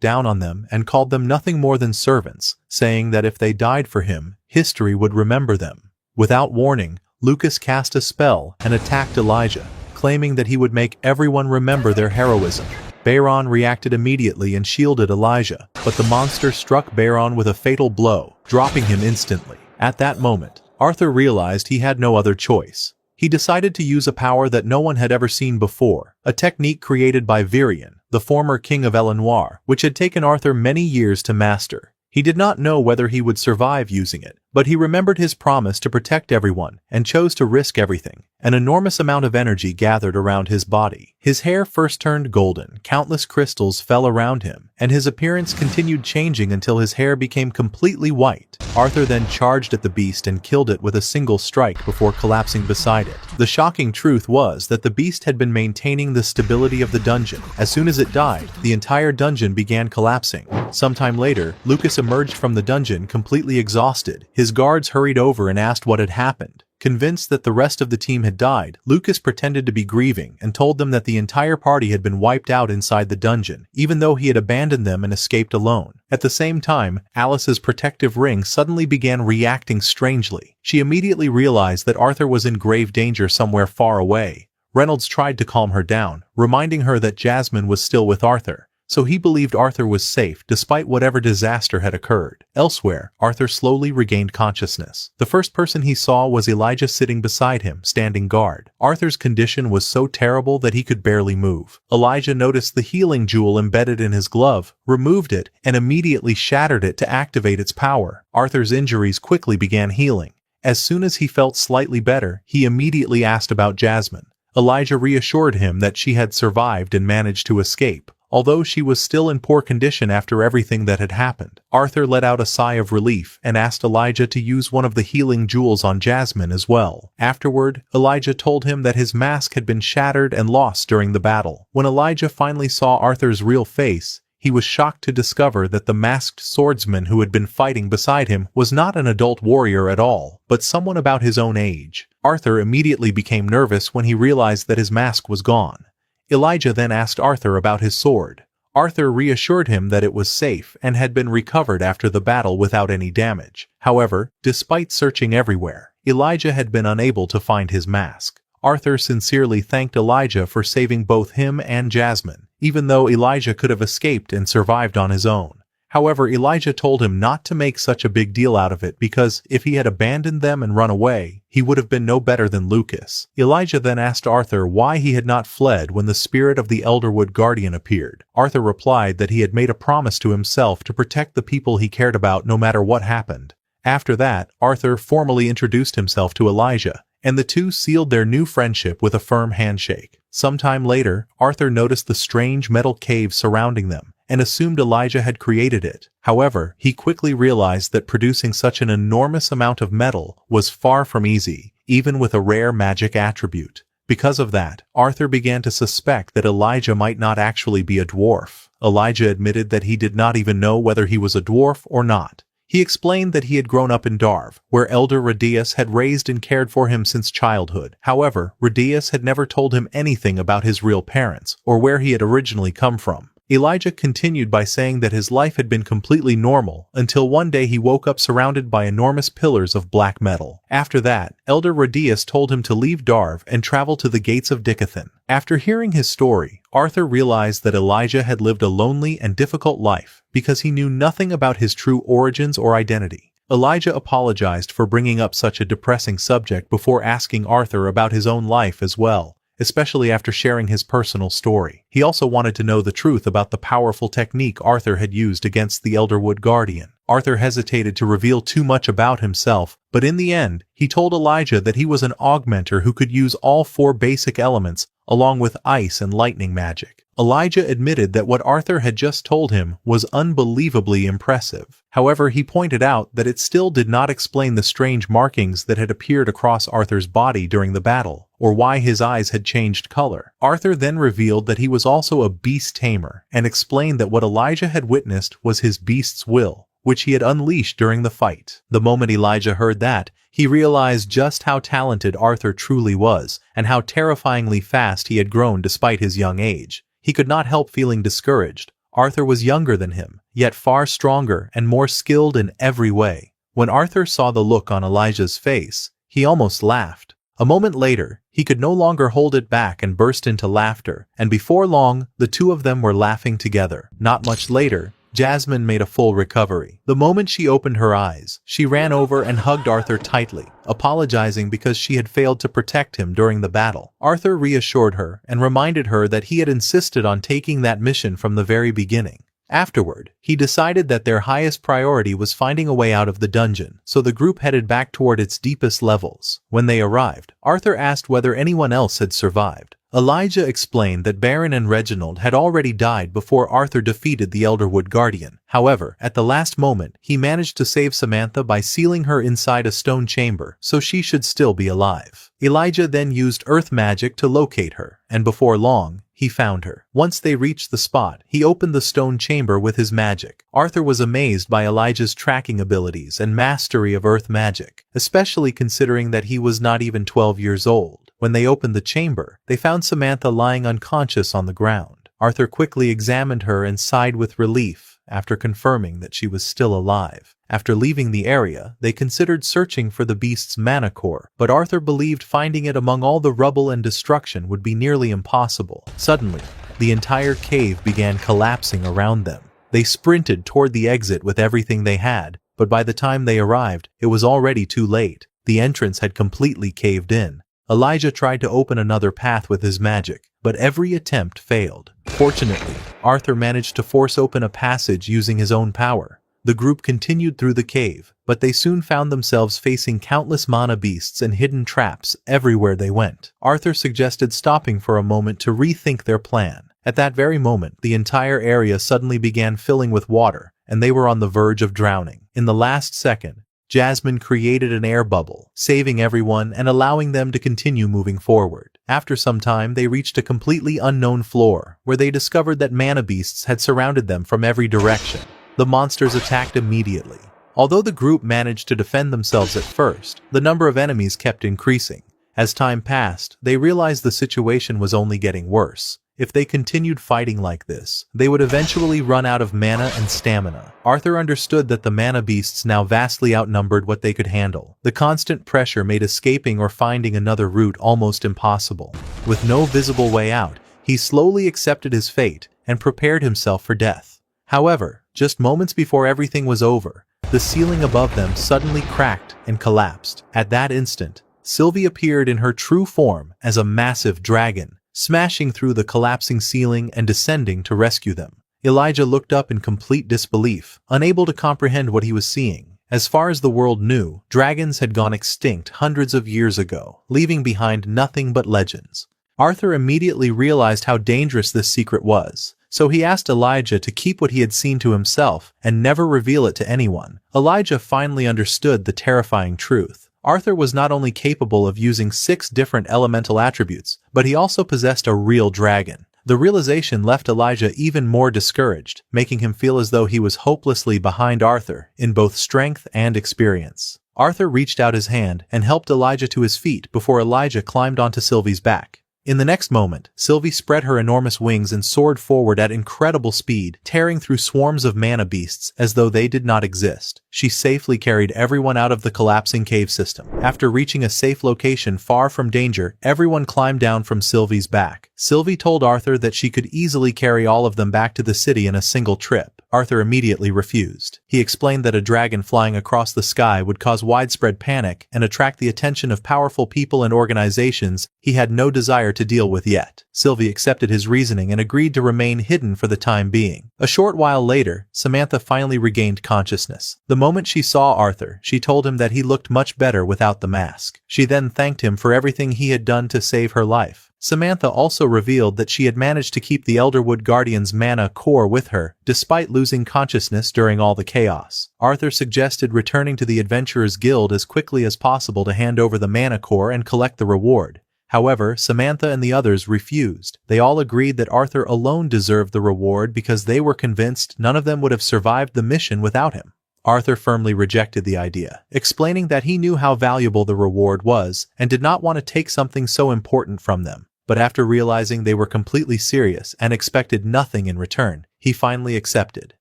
down on them and called them nothing more than servants, saying that if they died for him, history would remember them. Without warning, Lucas cast a spell and attacked Elijah, claiming that he would make everyone remember their heroism. Bayron reacted immediately and shielded Elijah, but the monster struck Bayron with a fatal blow, dropping him instantly. At that moment, Arthur realized he had no other choice. He decided to use a power that no one had ever seen before, a technique created by Virion, the former king of Elenoir, which had taken Arthur many years to master. He did not know whether he would survive using it, but he remembered his promise to protect everyone and chose to risk everything. An enormous amount of energy gathered around his body. His hair first turned golden, countless crystals fell around him, and his appearance continued changing until his hair became completely white. Arthur then charged at the beast and killed it with a single strike before collapsing beside it. The shocking truth was that the beast had been maintaining the stability of the dungeon. As soon as it died, the entire dungeon began collapsing. Sometime later, Lucas emerged from the dungeon completely exhausted. His guards hurried over and asked what had happened. Convinced that the rest of the team had died, Lucas pretended to be grieving and told them that the entire party had been wiped out inside the dungeon, even though he had abandoned them and escaped alone. At the same time, Alice's protective ring suddenly began reacting strangely. She immediately realized that Arthur was in grave danger somewhere far away. Reynolds tried to calm her down, reminding her that Jasmine was still with Arthur, so he believed Arthur was safe despite whatever disaster had occurred. Elsewhere, Arthur slowly regained consciousness. The first person he saw was Elijah sitting beside him, standing guard. Arthur's condition was so terrible that he could barely move. Elijah noticed the healing jewel embedded in his glove, removed it, and immediately shattered it to activate its power. Arthur's injuries quickly began healing. As soon as he felt slightly better, he immediately asked about Jasmine. Elijah reassured him that she had survived and managed to escape, although she was still in poor condition after everything that had happened. Arthur let out a sigh of relief and asked Elijah to use one of the healing jewels on Jasmine as well. Afterward, Elijah told him that his mask had been shattered and lost during the battle. When Elijah finally saw Arthur's real face, he was shocked to discover that the masked swordsman who had been fighting beside him was not an adult warrior at all, but someone about his own age. Arthur immediately became nervous when he realized that his mask was gone. Elijah then asked Arthur about his sword. Arthur reassured him that it was safe and had been recovered after the battle without any damage. However, despite searching everywhere, Elijah had been unable to find his mask. Arthur sincerely thanked Elijah for saving both him and Jasmine, even though Elijah could have escaped and survived on his own. However, Elijah told him not to make such a big deal out of it because if he had abandoned them and run away, he would have been no better than Lucas. Elijah then asked Arthur why he had not fled when the spirit of the Elderwood Guardian appeared. Arthur replied that he had made a promise to himself to protect the people he cared about no matter what happened. After that, Arthur formally introduced himself to Elijah, and the two sealed their new friendship with a firm handshake. Sometime later, Arthur noticed the strange metal cave surrounding them, and assumed Elijah had created it. However, he quickly realized that producing such an enormous amount of metal was far from easy, even with a rare magic attribute. Because of that, Arthur began to suspect that Elijah might not actually be a dwarf. Elijah admitted that he did not even know whether he was a dwarf or not. He explained that he had grown up in Darv, where Elder Radius had raised and cared for him since childhood. However, Radius had never told him anything about his real parents, or where he had originally come from. Elijah continued by saying that his life had been completely normal until one day he woke up surrounded by enormous pillars of black metal. After that, Elder Radius told him to leave Darv and travel to the gates of Dicathan. After hearing his story, Arthur realized that Elijah had lived a lonely and difficult life because he knew nothing about his true origins or identity. Elijah apologized for bringing up such a depressing subject before asking Arthur about his own life as well, especially after sharing his personal story. He also wanted to know the truth about the powerful technique Arthur had used against the Elderwood Guardian. Arthur hesitated to reveal too much about himself, but in the end, he told Elijah that he was an augmenter who could use all 4 basic elements, along with ice and lightning magic. Elijah admitted that what Arthur had just told him was unbelievably impressive. However, he pointed out that it still did not explain the strange markings that had appeared across Arthur's body during the battle, or why his eyes had changed color. Arthur then revealed that he was also a beast tamer, and explained that what Elijah had witnessed was his beast's will, which he had unleashed during the fight. The moment Elijah heard that, he realized just how talented Arthur truly was, and how terrifyingly fast he had grown despite his young age. He could not help feeling discouraged. Arthur was younger than him, yet far stronger and more skilled in every way. When Arthur saw the look on Elijah's face, he almost laughed. A moment later, he could no longer hold it back and burst into laughter, and before long, the two of them were laughing together. Not much later, Jasmine made a full recovery. The moment she opened her eyes, she ran over and hugged Arthur tightly, apologizing because she had failed to protect him during the battle. Arthur reassured her and reminded her that he had insisted on taking that mission from the very beginning. Afterward, he decided that their highest priority was finding a way out of the dungeon, so the group headed back toward its deepest levels. When they arrived, Arthur asked whether anyone else had survived. Elijah explained that Baron and Reginald had already died before Arthur defeated the Elderwood Guardian. However, at the last moment, he managed to save Samantha by sealing her inside a stone chamber, so she should still be alive. Elijah then used earth magic to locate her, and before long, he found her. Once they reached the spot, he opened the stone chamber with his magic. Arthur was amazed by Elijah's tracking abilities and mastery of earth magic, especially considering that he was not even 12 years old. When they opened the chamber, they found Samantha lying unconscious on the ground. Arthur quickly examined her and sighed with relief after confirming that she was still alive. After leaving the area, they considered searching for the beast's mana core, but Arthur believed finding it among all the rubble and destruction would be nearly impossible. Suddenly, the entire cave began collapsing around them. They sprinted toward the exit with everything they had, but by the time they arrived, it was already too late. The entrance had completely caved in. Elijah tried to open another path with his magic, but every attempt failed. Fortunately, Arthur managed to force open a passage using his own power. The group continued through the cave, but they soon found themselves facing countless mana beasts and hidden traps everywhere they went. Arthur suggested stopping for a moment to rethink their plan. At that very moment, the entire area suddenly began filling with water, and they were on the verge of drowning. In the last second, Jasmine created an air bubble, saving everyone and allowing them to continue moving forward. After some time, they reached a completely unknown floor, where they discovered that mana beasts had surrounded them from every direction. The monsters attacked immediately. Although the group managed to defend themselves at first, the number of enemies kept increasing. As time passed, they realized the situation was only getting worse. If they continued fighting like this, they would eventually run out of mana and stamina. Arthur understood that the mana beasts now vastly outnumbered what they could handle. The constant pressure made escaping or finding another route almost impossible. With no visible way out, he slowly accepted his fate and prepared himself for death. However, just moments before everything was over, the ceiling above them suddenly cracked and collapsed. At that instant, Sylvie appeared in her true form as a massive dragon, smashing through the collapsing ceiling and descending to rescue them. Elijah looked up in complete disbelief, unable to comprehend what he was seeing. As far as the world knew, dragons had gone extinct hundreds of years ago, leaving behind nothing but legends. Arthur immediately realized how dangerous this secret was, so he asked Elijah to keep what he had seen to himself and never reveal it to anyone. Elijah finally understood the terrifying truth. Arthur was not only capable of using 6 different elemental attributes, but he also possessed a real dragon. The realization left Elijah even more discouraged, making him feel as though he was hopelessly behind Arthur in both strength and experience. Arthur reached out his hand and helped Elijah to his feet before Elijah climbed onto Sylvie's back. In the next moment, Sylvie spread her enormous wings and soared forward at incredible speed, tearing through swarms of mana beasts as though they did not exist. She safely carried everyone out of the collapsing cave system. After reaching a safe location far from danger, everyone climbed down from Sylvie's back. Sylvie told Arthur that she could easily carry all of them back to the city in a single trip. Arthur immediately refused. He explained that a dragon flying across the sky would cause widespread panic and attract the attention of powerful people and organizations he had no desire to deal with yet. Sylvie accepted his reasoning and agreed to remain hidden for the time being. A short while later, Samantha finally regained consciousness. The moment she saw Arthur, she told him that he looked much better without the mask. She then thanked him for everything he had done to save her life. Samantha also revealed that she had managed to keep the Elderwood Guardian's mana core with her, despite losing consciousness during all the chaos. Arthur suggested returning to the Adventurers Guild as quickly as possible to hand over the mana core and collect the reward. However, Samantha and the others refused. They all agreed that Arthur alone deserved the reward because they were convinced none of them would have survived the mission without him. Arthur firmly rejected the idea, explaining that he knew how valuable the reward was and did not want to take something so important from them. But after realizing they were completely serious and expected nothing in return, he finally accepted.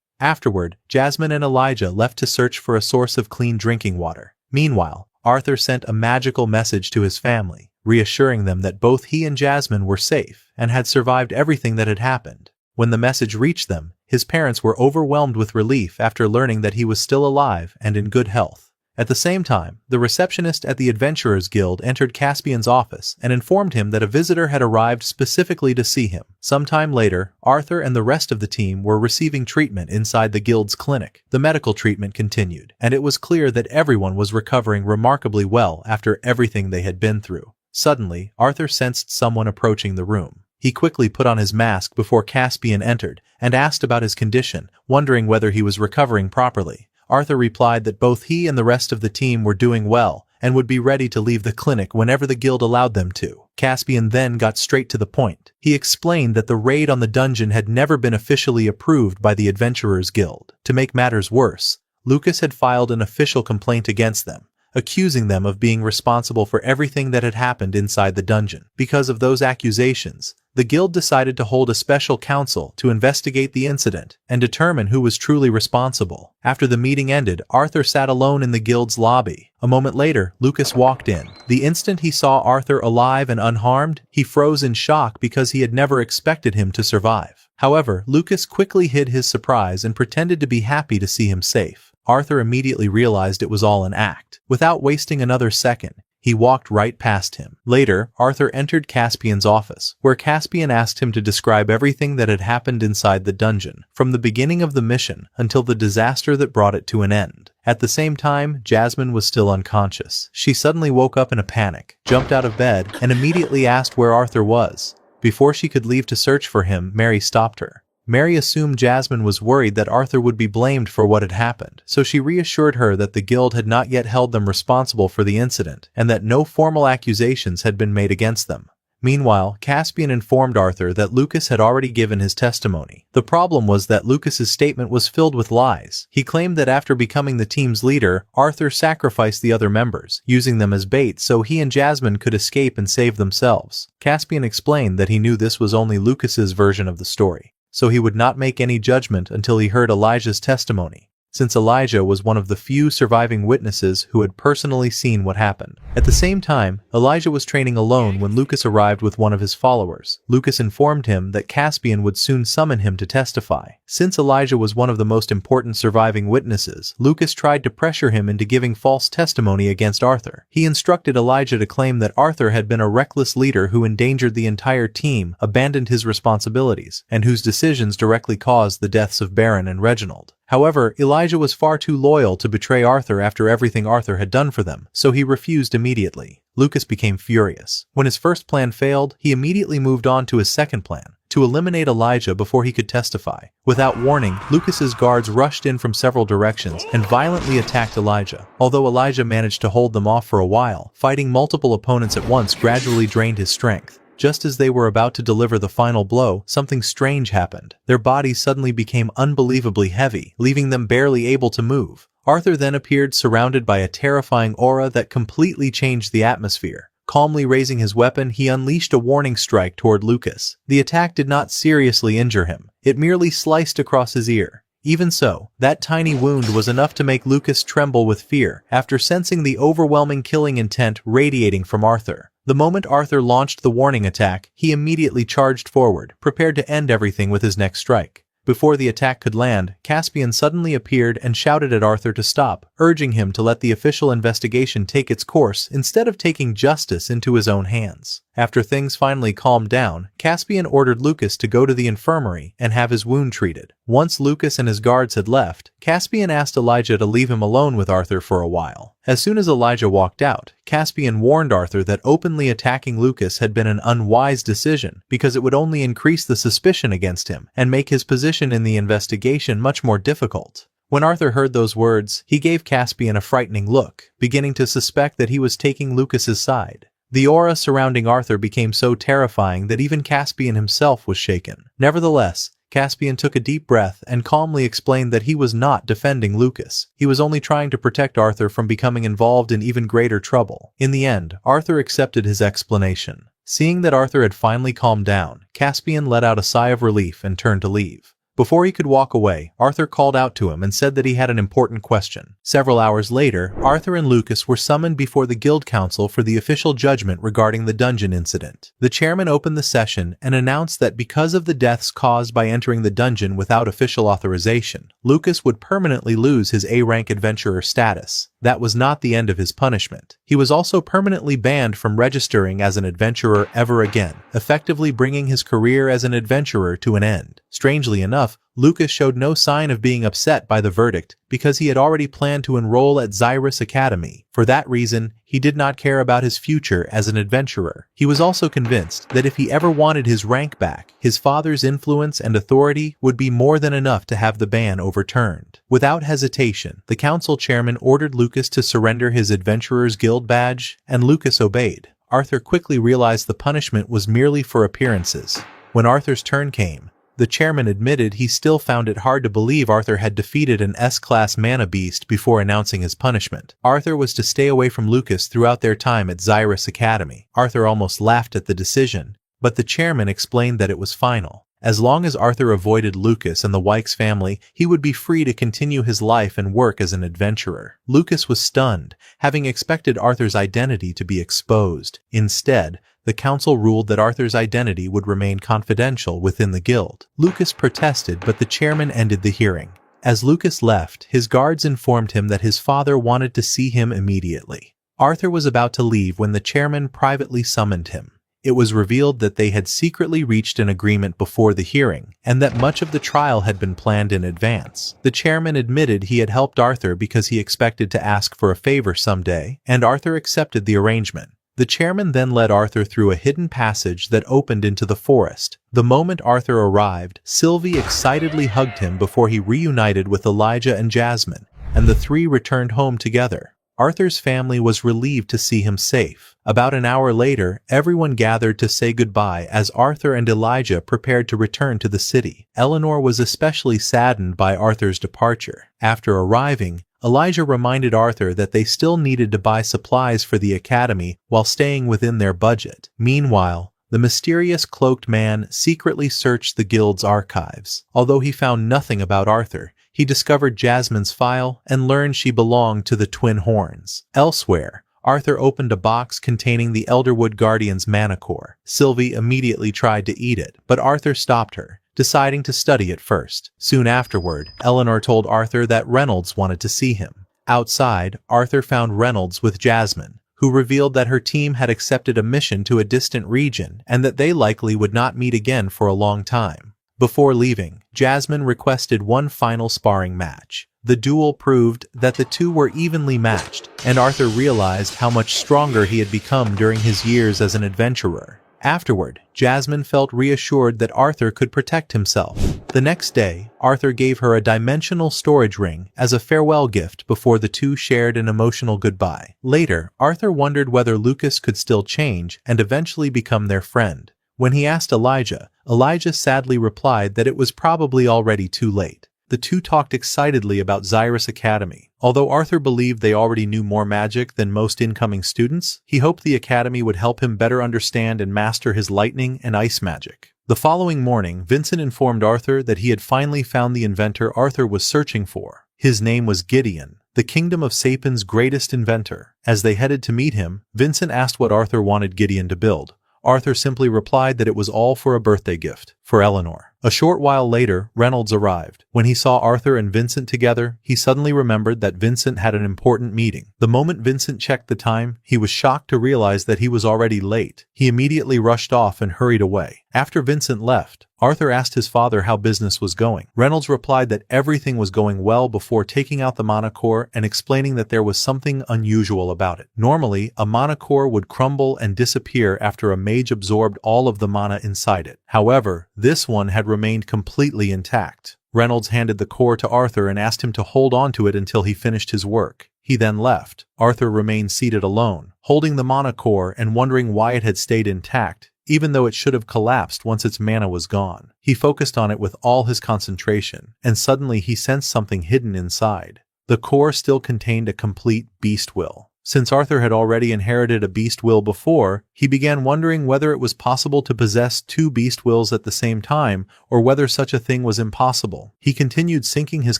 Afterward, Jasmine and Elijah left to search for a source of clean drinking water. Meanwhile, Arthur sent a magical message to his family, reassuring them that both he and Jasmine were safe and had survived everything that had happened. When the message reached them, his parents were overwhelmed with relief after learning that he was still alive and in good health. At the same time, the receptionist at the Adventurers Guild entered Caspian's office and informed him that a visitor had arrived specifically to see him. Sometime later, Arthur and the rest of the team were receiving treatment inside the guild's clinic. The medical treatment continued, and it was clear that everyone was recovering remarkably well after everything they had been through. Suddenly, Arthur sensed someone approaching the room. He quickly put on his mask before Caspian entered and asked about his condition, wondering whether he was recovering properly. Arthur replied that both he and the rest of the team were doing well and would be ready to leave the clinic whenever the guild allowed them to. Caspian then got straight to the point. He explained that the raid on the dungeon had never been officially approved by the Adventurers Guild. To make matters worse, Lucas had filed an official complaint against them, accusing them of being responsible for everything that had happened inside the dungeon. Because of those accusations, the guild decided to hold a special council to investigate the incident and determine who was truly responsible. After the meeting ended, Arthur sat alone in the guild's lobby. A moment later, Lucas walked in. The instant he saw Arthur alive and unharmed, he froze in shock because he had never expected him to survive. However, Lucas quickly hid his surprise and pretended to be happy to see him safe. Arthur immediately realized it was all an act. Without wasting another second, he walked right past him. Later, Arthur entered Caspian's office, where Caspian asked him to describe everything that had happened inside the dungeon, from the beginning of the mission until the disaster that brought it to an end. At the same time, Jasmine was still unconscious. She suddenly woke up in a panic, jumped out of bed, and immediately asked where Arthur was. Before she could leave to search for him, Mary stopped her. Mary assumed Jasmine was worried that Arthur would be blamed for what had happened, so she reassured her that the guild had not yet held them responsible for the incident and that no formal accusations had been made against them. Meanwhile, Caspian informed Arthur that Lucas had already given his testimony. The problem was that Lucas's statement was filled with lies. He claimed that after becoming the team's leader, Arthur sacrificed the other members, using them as bait so he and Jasmine could escape and save themselves. Caspian explained that he knew this was only Lucas's version of the story, so he would not make any judgment until he heard Elijah's testimony, since Elijah was one of the few surviving witnesses who had personally seen what happened. At the same time, Elijah was training alone when Lucas arrived with one of his followers. Lucas informed him that Caspian would soon summon him to testify. Since Elijah was one of the most important surviving witnesses, Lucas tried to pressure him into giving false testimony against Arthur. He instructed Elijah to claim that Arthur had been a reckless leader who endangered the entire team, abandoned his responsibilities, and whose decisions directly caused the deaths of Baron and Reginald. However, Elijah was far too loyal to betray Arthur after everything Arthur had done for them, so he refused immediately. Lucas became furious. When his first plan failed, he immediately moved on to his second plan, to eliminate Elijah before he could testify. Without warning, Lucas's guards rushed in from several directions and violently attacked Elijah. Although Elijah managed to hold them off for a while, fighting multiple opponents at once gradually drained his strength. Just as they were about to deliver the final blow, something strange happened. Their bodies suddenly became unbelievably heavy, leaving them barely able to move. Arthur then appeared surrounded by a terrifying aura that completely changed the atmosphere. Calmly raising his weapon, he unleashed a warning strike toward Lucas. The attack did not seriously injure him. It merely sliced across his ear. Even so, that tiny wound was enough to make Lucas tremble with fear after sensing the overwhelming killing intent radiating from Arthur. The moment Arthur launched the warning attack, he immediately charged forward, prepared to end everything with his next strike. Before the attack could land, Caspian suddenly appeared and shouted at Arthur to stop, urging him to let the official investigation take its course instead of taking justice into his own hands. After things finally calmed down, Caspian ordered Lucas to go to the infirmary and have his wound treated. Once Lucas and his guards had left, Caspian asked Elijah to leave him alone with Arthur for a while. As soon as Elijah walked out, Caspian warned Arthur that openly attacking Lucas had been an unwise decision because it would only increase the suspicion against him and make his position in the investigation much more difficult. When Arthur heard those words, he gave Caspian a frightening look, beginning to suspect that he was taking Lucas's side. The aura surrounding Arthur became so terrifying that even Caspian himself was shaken. Nevertheless, Caspian took a deep breath and calmly explained that he was not defending Lucas. He was only trying to protect Arthur from becoming involved in even greater trouble. In the end, Arthur accepted his explanation. Seeing that Arthur had finally calmed down, Caspian let out a sigh of relief and turned to leave. Before he could walk away, Arthur called out to him and said that he had an important question. Several hours later, Arthur and Lucas were summoned before the Guild Council for the official judgment regarding the dungeon incident. The chairman opened the session and announced that because of the deaths caused by entering the dungeon without official authorization, Lucas would permanently lose his A-rank adventurer status. That was not the end of his punishment. He was also permanently banned from registering as an adventurer ever again, effectively bringing his career as an adventurer to an end. Strangely enough, Lucas showed no sign of being upset by the verdict because he had already planned to enroll at Xyrus Academy. For that reason, he did not care about his future as an adventurer. He was also convinced that if he ever wanted his rank back, his father's influence and authority would be more than enough to have the ban overturned. Without hesitation, the council chairman ordered Lucas to surrender his Adventurer's Guild badge, and Lucas obeyed. Arthur quickly realized the punishment was merely for appearances. When Arthur's turn came, the chairman admitted he still found it hard to believe Arthur had defeated an S-class mana beast before announcing his punishment. Arthur was to stay away from Lucas throughout their time at Xyrus Academy. Arthur almost laughed at the decision, but the chairman explained that it was final. As long as Arthur avoided Lucas and the Wykes family, he would be free to continue his life and work as an adventurer. Lucas was stunned, having expected Arthur's identity to be exposed. Instead, the council ruled that Arthur's identity would remain confidential within the guild. Lucas protested, but the chairman ended the hearing. As Lucas left, his guards informed him that his father wanted to see him immediately. Arthur was about to leave when the chairman privately summoned him. It was revealed that they had secretly reached an agreement before the hearing, and that much of the trial had been planned in advance. The chairman admitted he had helped Arthur because he expected to ask for a favor someday, and Arthur accepted the arrangement. The chairman then led Arthur through a hidden passage that opened into the forest. The moment Arthur arrived, Sylvie excitedly hugged him before he reunited with Elijah and Jasmine, and the three returned home together. Arthur's family was relieved to see him safe. About an hour later, everyone gathered to say goodbye as Arthur and Elijah prepared to return to the city. Eleanor was especially saddened by Arthur's departure. After arriving, Elijah reminded Arthur that they still needed to buy supplies for the academy while staying within their budget. Meanwhile, the mysterious cloaked man secretly searched the guild's archives. Although he found nothing about Arthur, he discovered Jasmine's file and learned she belonged to the Twin Horns. Elsewhere, Arthur opened a box containing the Elderwood Guardian's mana core. Sylvie immediately tried to eat it, but Arthur stopped her, deciding to study it first. Soon afterward, Eleanor told Arthur that Reynolds wanted to see him. Outside, Arthur found Reynolds with Jasmine, who revealed that her team had accepted a mission to a distant region and that they likely would not meet again for a long time. Before leaving, Jasmine requested one final sparring match. The duel proved that the two were evenly matched, and Arthur realized how much stronger he had become during his years as an adventurer. Afterward, Jasmine felt reassured that Arthur could protect himself. The next day, Arthur gave her a dimensional storage ring as a farewell gift before the two shared an emotional goodbye. Later, Arthur wondered whether Lucas could still change and eventually become their friend. When he asked Elijah, Elijah sadly replied that it was probably already too late. The two talked excitedly about Xyrus Academy. Although Arthur believed they already knew more magic than most incoming students, he hoped the academy would help him better understand and master his lightning and ice magic. The following morning, Vincent informed Arthur that he had finally found the inventor Arthur was searching for. His name was Gideon, the Kingdom of Sapin's greatest inventor. As they headed to meet him, Vincent asked what Arthur wanted Gideon to build. Arthur simply replied that it was all for a birthday gift for Eleanor. A short while later, Reynolds arrived. When he saw Arthur and Vincent together, he suddenly remembered that Vincent had an important meeting. The moment Vincent checked the time, he was shocked to realize that he was already late. He immediately rushed off and hurried away. After Vincent left, Arthur asked his father how business was going. Reynolds replied that everything was going well before taking out the mana core and explaining that there was something unusual about it. Normally, a mana core would crumble and disappear after a mage absorbed all of the mana inside it. However, this one had remained completely intact. Reynolds handed the core to Arthur and asked him to hold on to it until he finished his work. He then left. Arthur remained seated alone, holding the mana core and wondering why it had stayed intact, even though it should have collapsed once its mana was gone. He focused on it with all his concentration, and suddenly he sensed something hidden inside. The core still contained a complete beast will. Since Arthur had already inherited a beast will before, he began wondering whether it was possible to possess two beast wills at the same time, or whether such a thing was impossible. He continued sinking his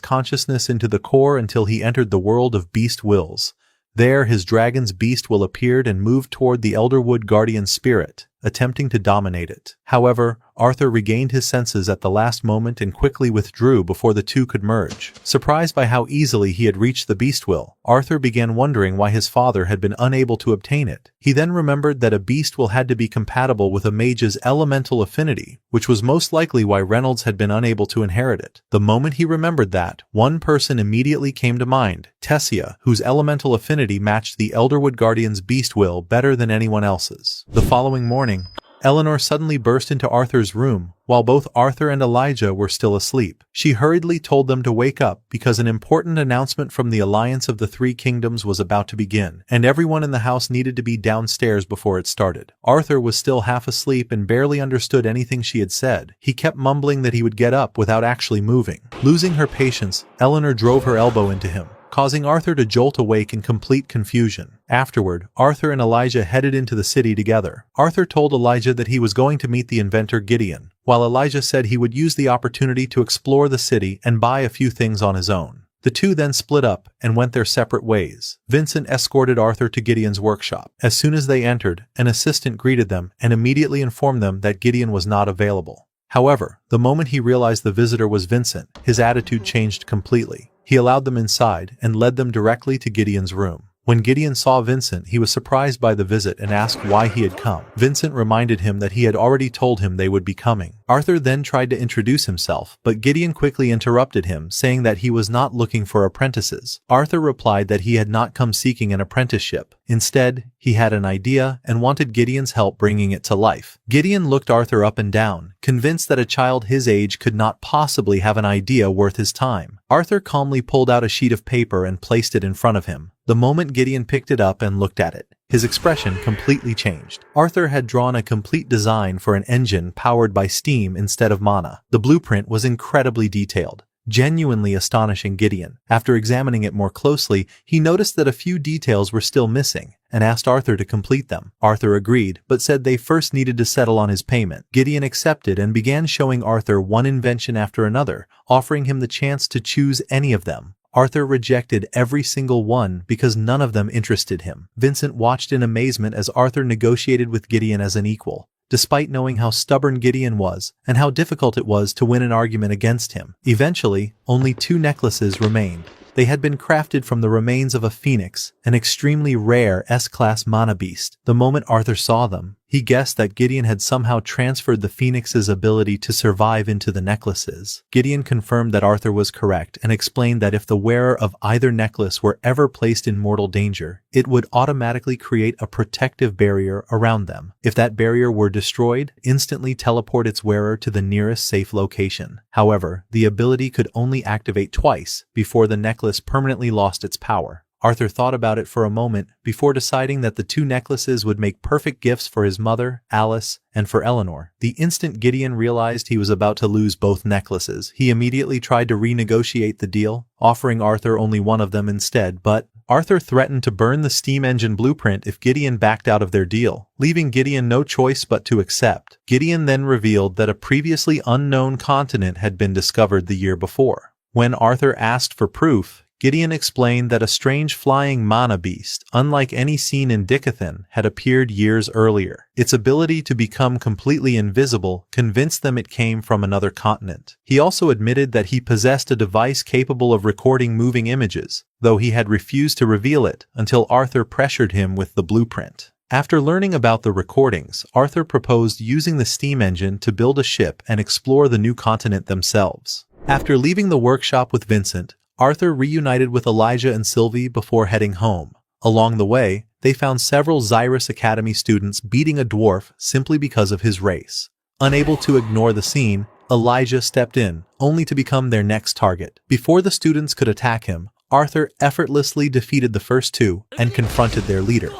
consciousness into the core until he entered the world of beast wills. There, his dragon's beast will appeared and moved toward the Elderwood Guardian spirit, attempting to dominate it. However, Arthur regained his senses at the last moment and quickly withdrew before the two could merge. Surprised by how easily he had reached the beast will, Arthur began wondering why his father had been unable to obtain it. He then remembered that a beast will had to be compatible with a mage's elemental affinity, which was most likely why Reynolds had been unable to inherit it. The moment he remembered that, one person immediately came to mind, Tessia, whose elemental affinity matched the Elderwood Guardian's beast will better than anyone else's. The following morning, Eleanor suddenly burst into Arthur's room, while both Arthur and Elijah were still asleep. She hurriedly told them to wake up because an important announcement from the Alliance of the Three Kingdoms was about to begin, and everyone in the house needed to be downstairs before it started. Arthur was still half asleep and barely understood anything she had said. He kept mumbling that he would get up without actually moving. Losing her patience, Eleanor drove her elbow into him, causing Arthur to jolt awake in complete confusion. Afterward, Arthur and Elijah headed into the city together. Arthur told Elijah that he was going to meet the inventor Gideon, while Elijah said he would use the opportunity to explore the city and buy a few things on his own. The two then split up and went their separate ways. Vincent escorted Arthur to Gideon's workshop. As soon as they entered, an assistant greeted them and immediately informed them that Gideon was not available. However, the moment he realized the visitor was Vincent, his attitude changed completely. He allowed them inside and led them directly to Gideon's room. When Gideon saw Vincent, he was surprised by the visit and asked why he had come. Vincent reminded him that he had already told him they would be coming. Arthur then tried to introduce himself, but Gideon quickly interrupted him, saying that he was not looking for apprentices. Arthur replied that he had not come seeking an apprenticeship. Instead, he had an idea and wanted Gideon's help bringing it to life. Gideon looked Arthur up and down, convinced that a child his age could not possibly have an idea worth his time. Arthur calmly pulled out a sheet of paper and placed it in front of him. The moment Gideon picked it up and looked at it, his expression completely changed. Arthur had drawn a complete design for an engine powered by steam instead of mana. The blueprint was incredibly detailed, genuinely astonishing Gideon. After examining it more closely, he noticed that a few details were still missing and asked Arthur to complete them. Arthur agreed, but said they first needed to settle on his payment. Gideon accepted and began showing Arthur one invention after another, offering him the chance to choose any of them. Arthur rejected every single one because none of them interested him. Vincent watched in amazement as Arthur negotiated with Gideon as an equal, despite knowing how stubborn Gideon was and how difficult it was to win an argument against him. Eventually, only 2 necklaces remained. They had been crafted from the remains of a phoenix, an extremely rare S-class mana beast. The moment Arthur saw them, he guessed that Gideon had somehow transferred the phoenix's ability to survive into the necklaces. Gideon confirmed that Arthur was correct and explained that if the wearer of either necklace were ever placed in mortal danger, it would automatically create a protective barrier around them. If that barrier were destroyed, instantly teleport its wearer to the nearest safe location. However, the ability could only activate twice before the necklace permanently lost its power. Arthur thought about it for a moment before deciding that the 2 necklaces would make perfect gifts for his mother, Alice, and for Eleanor. The instant Gideon realized he was about to lose both necklaces, he immediately tried to renegotiate the deal, offering Arthur only one of them instead, but Arthur threatened to burn the steam engine blueprint if Gideon backed out of their deal, leaving Gideon no choice but to accept. Gideon then revealed that a previously unknown continent had been discovered the year before. When Arthur asked for proof, Gideon explained that a strange flying mana beast, unlike any seen in Decathlon, had appeared years earlier. Its ability to become completely invisible convinced them it came from another continent. He also admitted that he possessed a device capable of recording moving images, though he had refused to reveal it until Arthur pressured him with the blueprint. After learning about the recordings, Arthur proposed using the steam engine to build a ship and explore the new continent themselves. After leaving the workshop with Vincent, Arthur reunited with Elijah and Sylvie before heading home. Along the way, they found several Xyrus Academy students beating a dwarf simply because of his race. Unable to ignore the scene, Elijah stepped in, only to become their next target. Before the students could attack him, Arthur effortlessly defeated the first 2 and confronted their leader.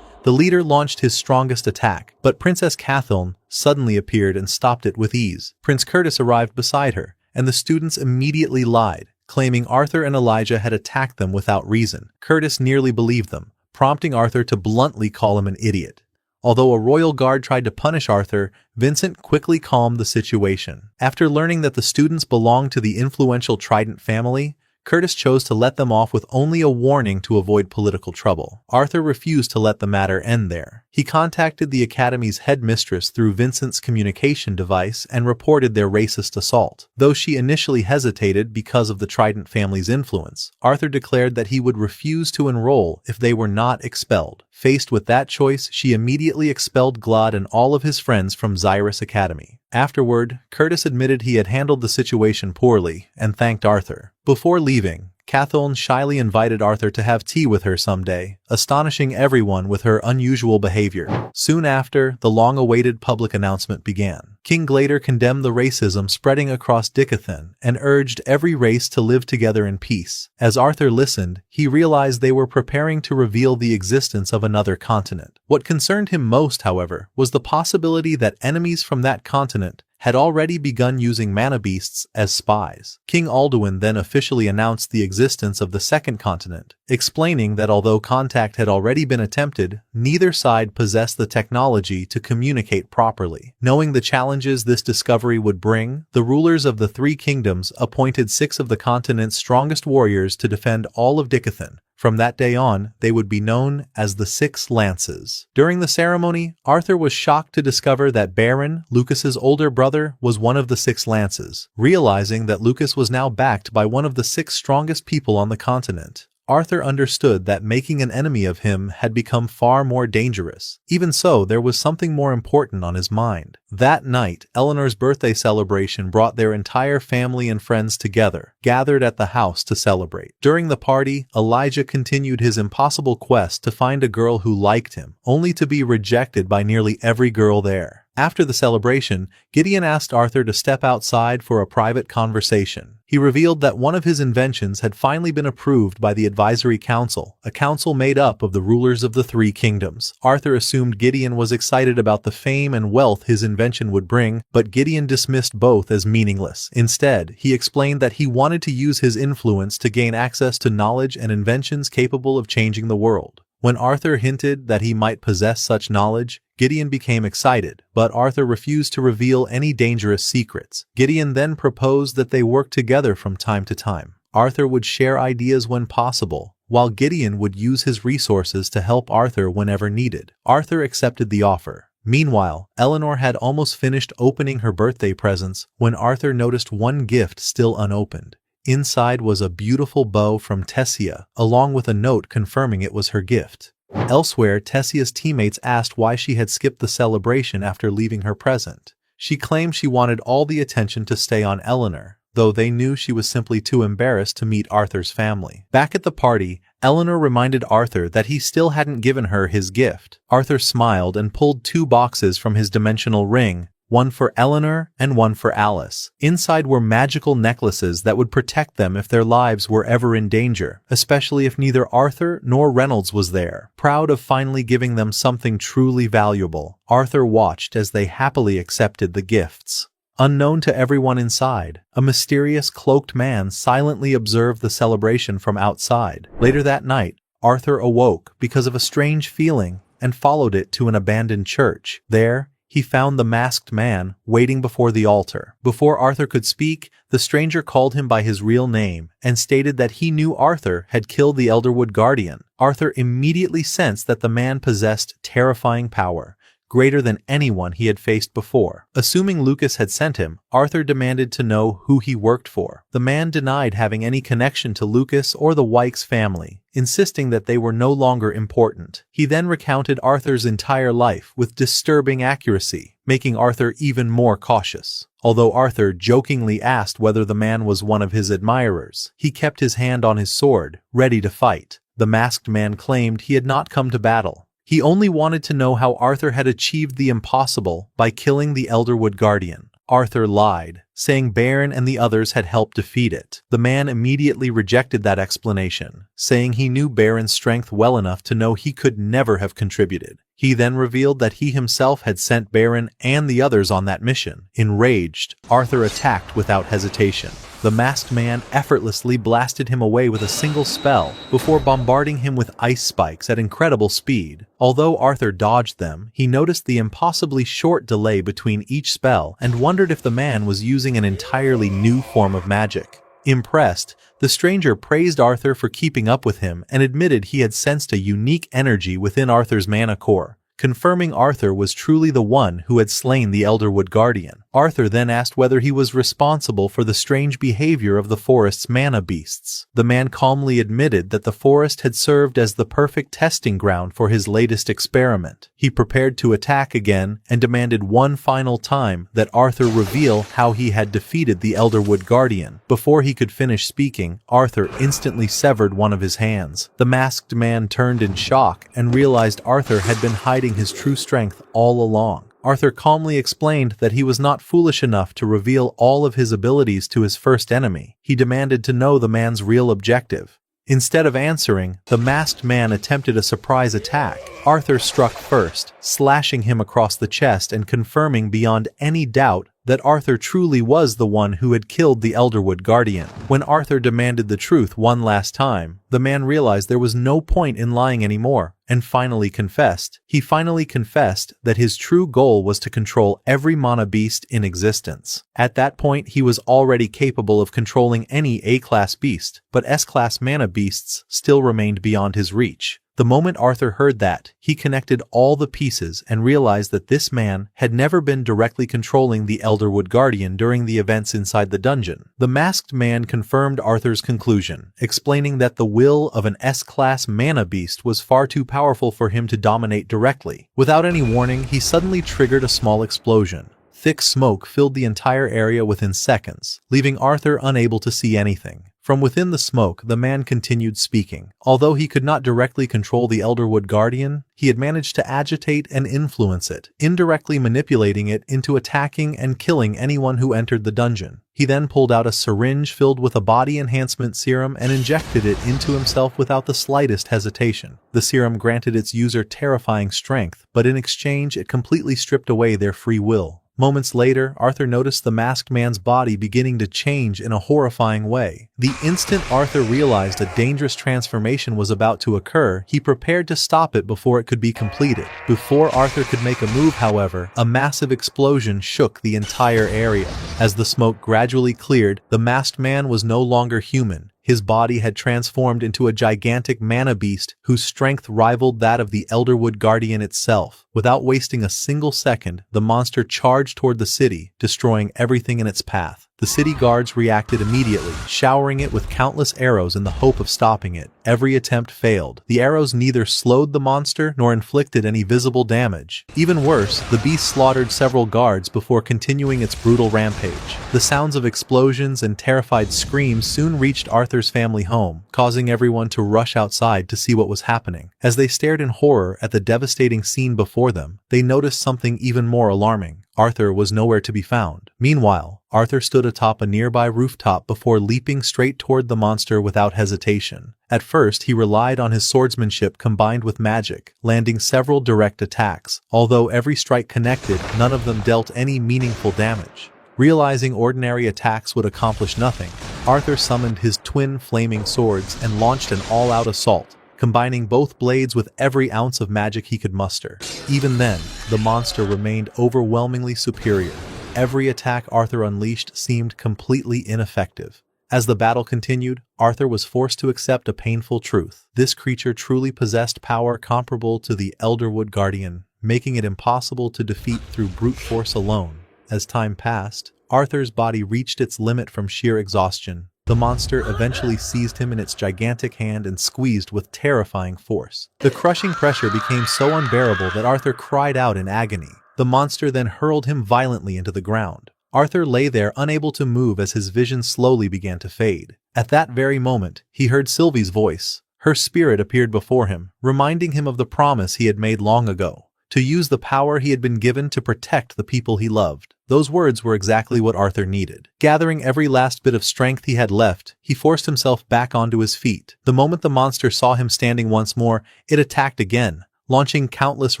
The leader launched his strongest attack, but Princess Catherine suddenly appeared and stopped it with ease. Prince Curtis arrived beside her, and the students immediately lied, claiming Arthur and Elijah had attacked them without reason. Curtis nearly believed them, prompting Arthur to bluntly call him an idiot. Although a royal guard tried to punish Arthur, Vincent quickly calmed the situation. After learning that the students belonged to the influential Trident family, Curtis chose to let them off with only a warning to avoid political trouble. Arthur refused to let the matter end there. He contacted the Academy's headmistress through Vincent's communication device and reported their racist assault. Though she initially hesitated because of the Trident family's influence, Arthur declared that he would refuse to enroll if they were not expelled. Faced with that choice, she immediately expelled Glod and all of his friends from Xyrus Academy. Afterward, Curtis admitted he had handled the situation poorly and thanked Arthur. Before leaving, Catherine shyly invited Arthur to have tea with her someday, astonishing everyone with her unusual behavior. Soon after, the long-awaited public announcement began. King Glader condemned the racism spreading across Dicathan and urged every race to live together in peace. As Arthur listened, he realized they were preparing to reveal the existence of another continent. What concerned him most, however, was the possibility that enemies from that continent had already begun using mana beasts as spies. King Alduin then officially announced the existence of the second continent, explaining that although contact had already been attempted, neither side possessed the technology to communicate properly. Knowing the challenges this discovery would bring, the rulers of the three kingdoms appointed 6 of the continent's strongest warriors to defend all of Dicathan. From that day on, they would be known as the 6 Lances. During the ceremony, Arthur was shocked to discover that Baron, Lucas's older brother, was one of the 6 Lances. Realizing that Lucas was now backed by one of the 6 strongest people on the continent, Arthur understood that making an enemy of him had become far more dangerous. Even so, there was something more important on his mind. That night, Eleanor's birthday celebration brought their entire family and friends together, gathered at the house to celebrate. During the party, Elijah continued his impossible quest to find a girl who liked him, only to be rejected by nearly every girl there. After the celebration, Gideon asked Arthur to step outside for a private conversation. He revealed that one of his inventions had finally been approved by the Advisory Council, a council made up of the rulers of the 3 kingdoms. Arthur assumed Gideon was excited about the fame and wealth his invention would bring, but Gideon dismissed both as meaningless. Instead, he explained that he wanted to use his influence to gain access to knowledge and inventions capable of changing the world. When Arthur hinted that he might possess such knowledge, Gideon became excited, but Arthur refused to reveal any dangerous secrets. Gideon then proposed that they work together from time to time. Arthur would share ideas when possible, while Gideon would use his resources to help Arthur whenever needed. Arthur accepted the offer. Meanwhile, Eleanor had almost finished opening her birthday presents when Arthur noticed one gift still unopened. Inside was a beautiful bow from Tessia, along with a note confirming it was her gift. Elsewhere, Tessia's teammates asked why she had skipped the celebration after leaving her present. She claimed she wanted all the attention to stay on Eleanor, though they knew she was simply too embarrassed to meet Arthur's family. Back at the party, Eleanor reminded Arthur that he still hadn't given her his gift. Arthur smiled and pulled 2 boxes from his dimensional ring, one for Eleanor and one for Alice. Inside were magical necklaces that would protect them if their lives were ever in danger, especially if neither Arthur nor Reynolds was there. Proud of finally giving them something truly valuable, Arthur watched as they happily accepted the gifts. Unknown to everyone inside, a mysterious cloaked man silently observed the celebration from outside. Later that night, Arthur awoke because of a strange feeling and followed it to an abandoned church. There, he found the masked man waiting before the altar. Before Arthur could speak, the stranger called him by his real name and stated that he knew Arthur had killed the Elderwood Guardian. Arthur immediately sensed that the man possessed terrifying power, greater than anyone he had faced before. Assuming Lucas had sent him, Arthur demanded to know who he worked for. The man denied having any connection to Lucas or the Wykes family, insisting that they were no longer important. He then recounted Arthur's entire life with disturbing accuracy, making Arthur even more cautious. Although Arthur jokingly asked whether the man was one of his admirers, he kept his hand on his sword, ready to fight. The masked man claimed he had not come to battle. He only wanted to know how Arthur had achieved the impossible by killing the Elderwood Guardian. Arthur lied, saying Baron and the others had helped defeat it. The man immediately rejected that explanation, saying he knew Baron's strength well enough to know he could never have contributed. He then revealed that he himself had sent Baron and the others on that mission. Enraged, Arthur attacked without hesitation. The masked man effortlessly blasted him away with a single spell before bombarding him with ice spikes at incredible speed. Although Arthur dodged them, he noticed the impossibly short delay between each spell and wondered if the man was using an entirely new form of magic. Impressed, the stranger praised Arthur for keeping up with him and admitted he had sensed a unique energy within Arthur's mana core, confirming Arthur was truly the one who had slain the Elderwood Guardian. Arthur then asked whether he was responsible for the strange behavior of the forest's mana beasts. The man calmly admitted that the forest had served as the perfect testing ground for his latest experiment. He prepared to attack again and demanded one final time that Arthur reveal how he had defeated the Elderwood Guardian. Before he could finish speaking, Arthur instantly severed one of his hands. The masked man turned in shock and realized Arthur had been hiding his true strength all along. Arthur calmly explained that he was not foolish enough to reveal all of his abilities to his first enemy. He demanded to know the man's real objective. Instead of answering, the masked man attempted a surprise attack. Arthur struck first, slashing him across the chest and confirming beyond any doubt that Arthur truly was the one who had killed the Elderwood Guardian. When Arthur demanded the truth one last time, the man realized there was no point in lying anymore, and finally confessed. He finally confessed that his true goal was to control every mana beast in existence. At that point, he was already capable of controlling any A-class beast, but S-class mana beasts still remained beyond his reach. The moment Arthur heard that, he connected all the pieces and realized that this man had never been directly controlling the Elderwood Guardian during the events inside the dungeon. The masked man confirmed Arthur's conclusion, explaining that the will of an S-class mana beast was far too powerful for him to dominate directly. Without any warning, he suddenly triggered a small explosion. Thick smoke filled the entire area within seconds, leaving Arthur unable to see anything. From within the smoke, the man continued speaking. Although he could not directly control the Elderwood Guardian, he had managed to agitate and influence it, indirectly manipulating it into attacking and killing anyone who entered the dungeon. He then pulled out a syringe filled with a body enhancement serum and injected it into himself without the slightest hesitation. The serum granted its user terrifying strength, but in exchange it completely stripped away their free will. Moments later, Arthur noticed the masked man's body beginning to change in a horrifying way. The instant Arthur realized a dangerous transformation was about to occur, he prepared to stop it before it could be completed. Before Arthur could make a move, however, a massive explosion shook the entire area. As the smoke gradually cleared, the masked man was no longer human. His body had transformed into a gigantic mana beast whose strength rivaled that of the Elderwood Guardian itself. Without wasting a single second, the monster charged toward the city, destroying everything in its path. The city guards reacted immediately, showering it with countless arrows in the hope of stopping it. Every attempt failed. The arrows neither slowed the monster nor inflicted any visible damage. Even worse, the beast slaughtered several guards before continuing its brutal rampage. The sounds of explosions and terrified screams soon reached Arthur's family home, causing everyone to rush outside to see what was happening. As they stared in horror at the devastating scene before them, they noticed something even more alarming. Arthur was nowhere to be found. Meanwhile, Arthur stood atop a nearby rooftop before leaping straight toward the monster without hesitation. At first, he relied on his swordsmanship combined with magic, landing several direct attacks. Although every strike connected, none of them dealt any meaningful damage. Realizing ordinary attacks would accomplish nothing, Arthur summoned his twin flaming swords and launched an all-out assault, combining both blades with every ounce of magic he could muster. Even then, the monster remained overwhelmingly superior. Every attack Arthur unleashed seemed completely ineffective. As the battle continued, Arthur was forced to accept a painful truth. This creature truly possessed power comparable to the Elderwood Guardian, making it impossible to defeat through brute force alone. As time passed, Arthur's body reached its limit from sheer exhaustion. The monster eventually seized him in its gigantic hand and squeezed with terrifying force. The crushing pressure became so unbearable that Arthur cried out in agony. The monster then hurled him violently into the ground. Arthur lay there unable to move as his vision slowly began to fade. At that very moment, he heard Sylvie's voice. Her spirit appeared before him, reminding him of the promise he had made long ago, to use the power he had been given to protect the people he loved. Those words were exactly what Arthur needed. Gathering every last bit of strength he had left, he forced himself back onto his feet. The moment the monster saw him standing once more, it attacked again, launching countless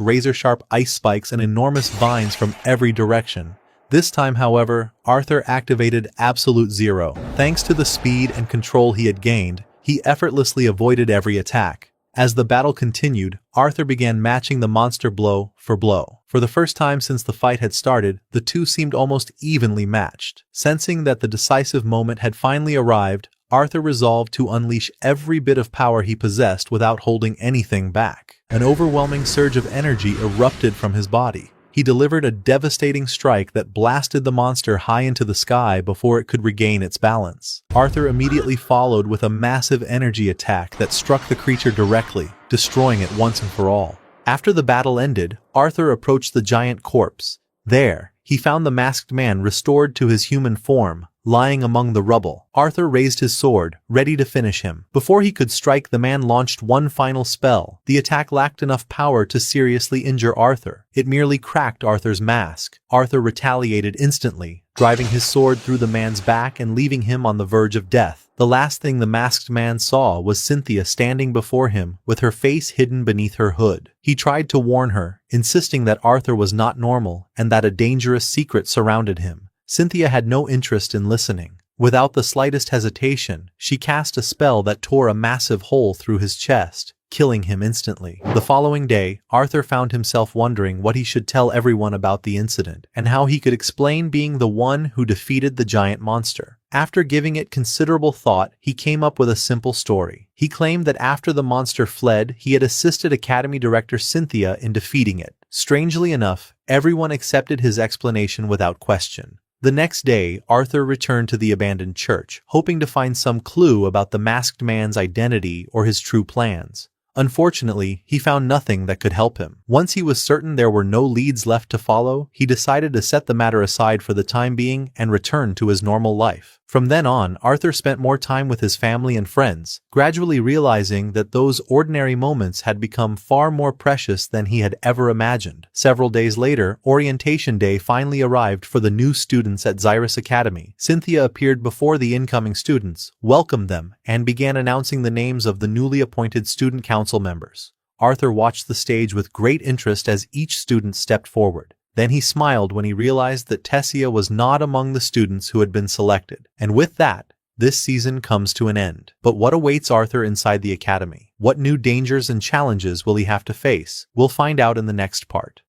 razor-sharp ice spikes and enormous vines from every direction. This time, however, Arthur activated Absolute Zero. Thanks to the speed and control he had gained, he effortlessly avoided every attack. As the battle continued, Arthur began matching the monster blow for blow. For the first time since the fight had started, the two seemed almost evenly matched. Sensing that the decisive moment had finally arrived, Arthur resolved to unleash every bit of power he possessed without holding anything back. An overwhelming surge of energy erupted from his body. He delivered a devastating strike that blasted the monster high into the sky before it could regain its balance. Arthur immediately followed with a massive energy attack that struck the creature directly, destroying it once and for all. After the battle ended, Arthur approached the giant corpse. There, he found the masked man restored to his human form, lying among the rubble. Arthur raised his sword, ready to finish him. Before he could strike, the man launched one final spell. The attack lacked enough power to seriously injure Arthur. It merely cracked Arthur's mask. Arthur retaliated instantly, driving his sword through the man's back and leaving him on the verge of death. The last thing the masked man saw was Cynthia standing before him, with her face hidden beneath her hood. He tried to warn her, insisting that Arthur was not normal and that a dangerous secret surrounded him. Cynthia had no interest in listening. Without the slightest hesitation, she cast a spell that tore a massive hole through his chest, killing him instantly. The following day, Arthur found himself wondering what he should tell everyone about the incident and how he could explain being the one who defeated the giant monster. After giving it considerable thought, he came up with a simple story. He claimed that after the monster fled, he had assisted Academy Director Cynthia in defeating it. Strangely enough, everyone accepted his explanation without question. The next day, Arthur returned to the abandoned church, hoping to find some clue about the masked man's identity or his true plans. Unfortunately, he found nothing that could help him. Once he was certain there were no leads left to follow, he decided to set the matter aside for the time being and return to his normal life. From then on, Arthur spent more time with his family and friends, gradually realizing that those ordinary moments had become far more precious than he had ever imagined. Several days later, orientation day finally arrived for the new students at Xyrus Academy. Cynthia appeared before the incoming students, welcomed them, and began announcing the names of the newly appointed student council members. Arthur watched the stage with great interest as each student stepped forward. Then he smiled when he realized that Tessia was not among the students who had been selected. And with that, this season comes to an end. But what awaits Arthur inside the academy? What new dangers and challenges will he have to face? We'll find out in the next part.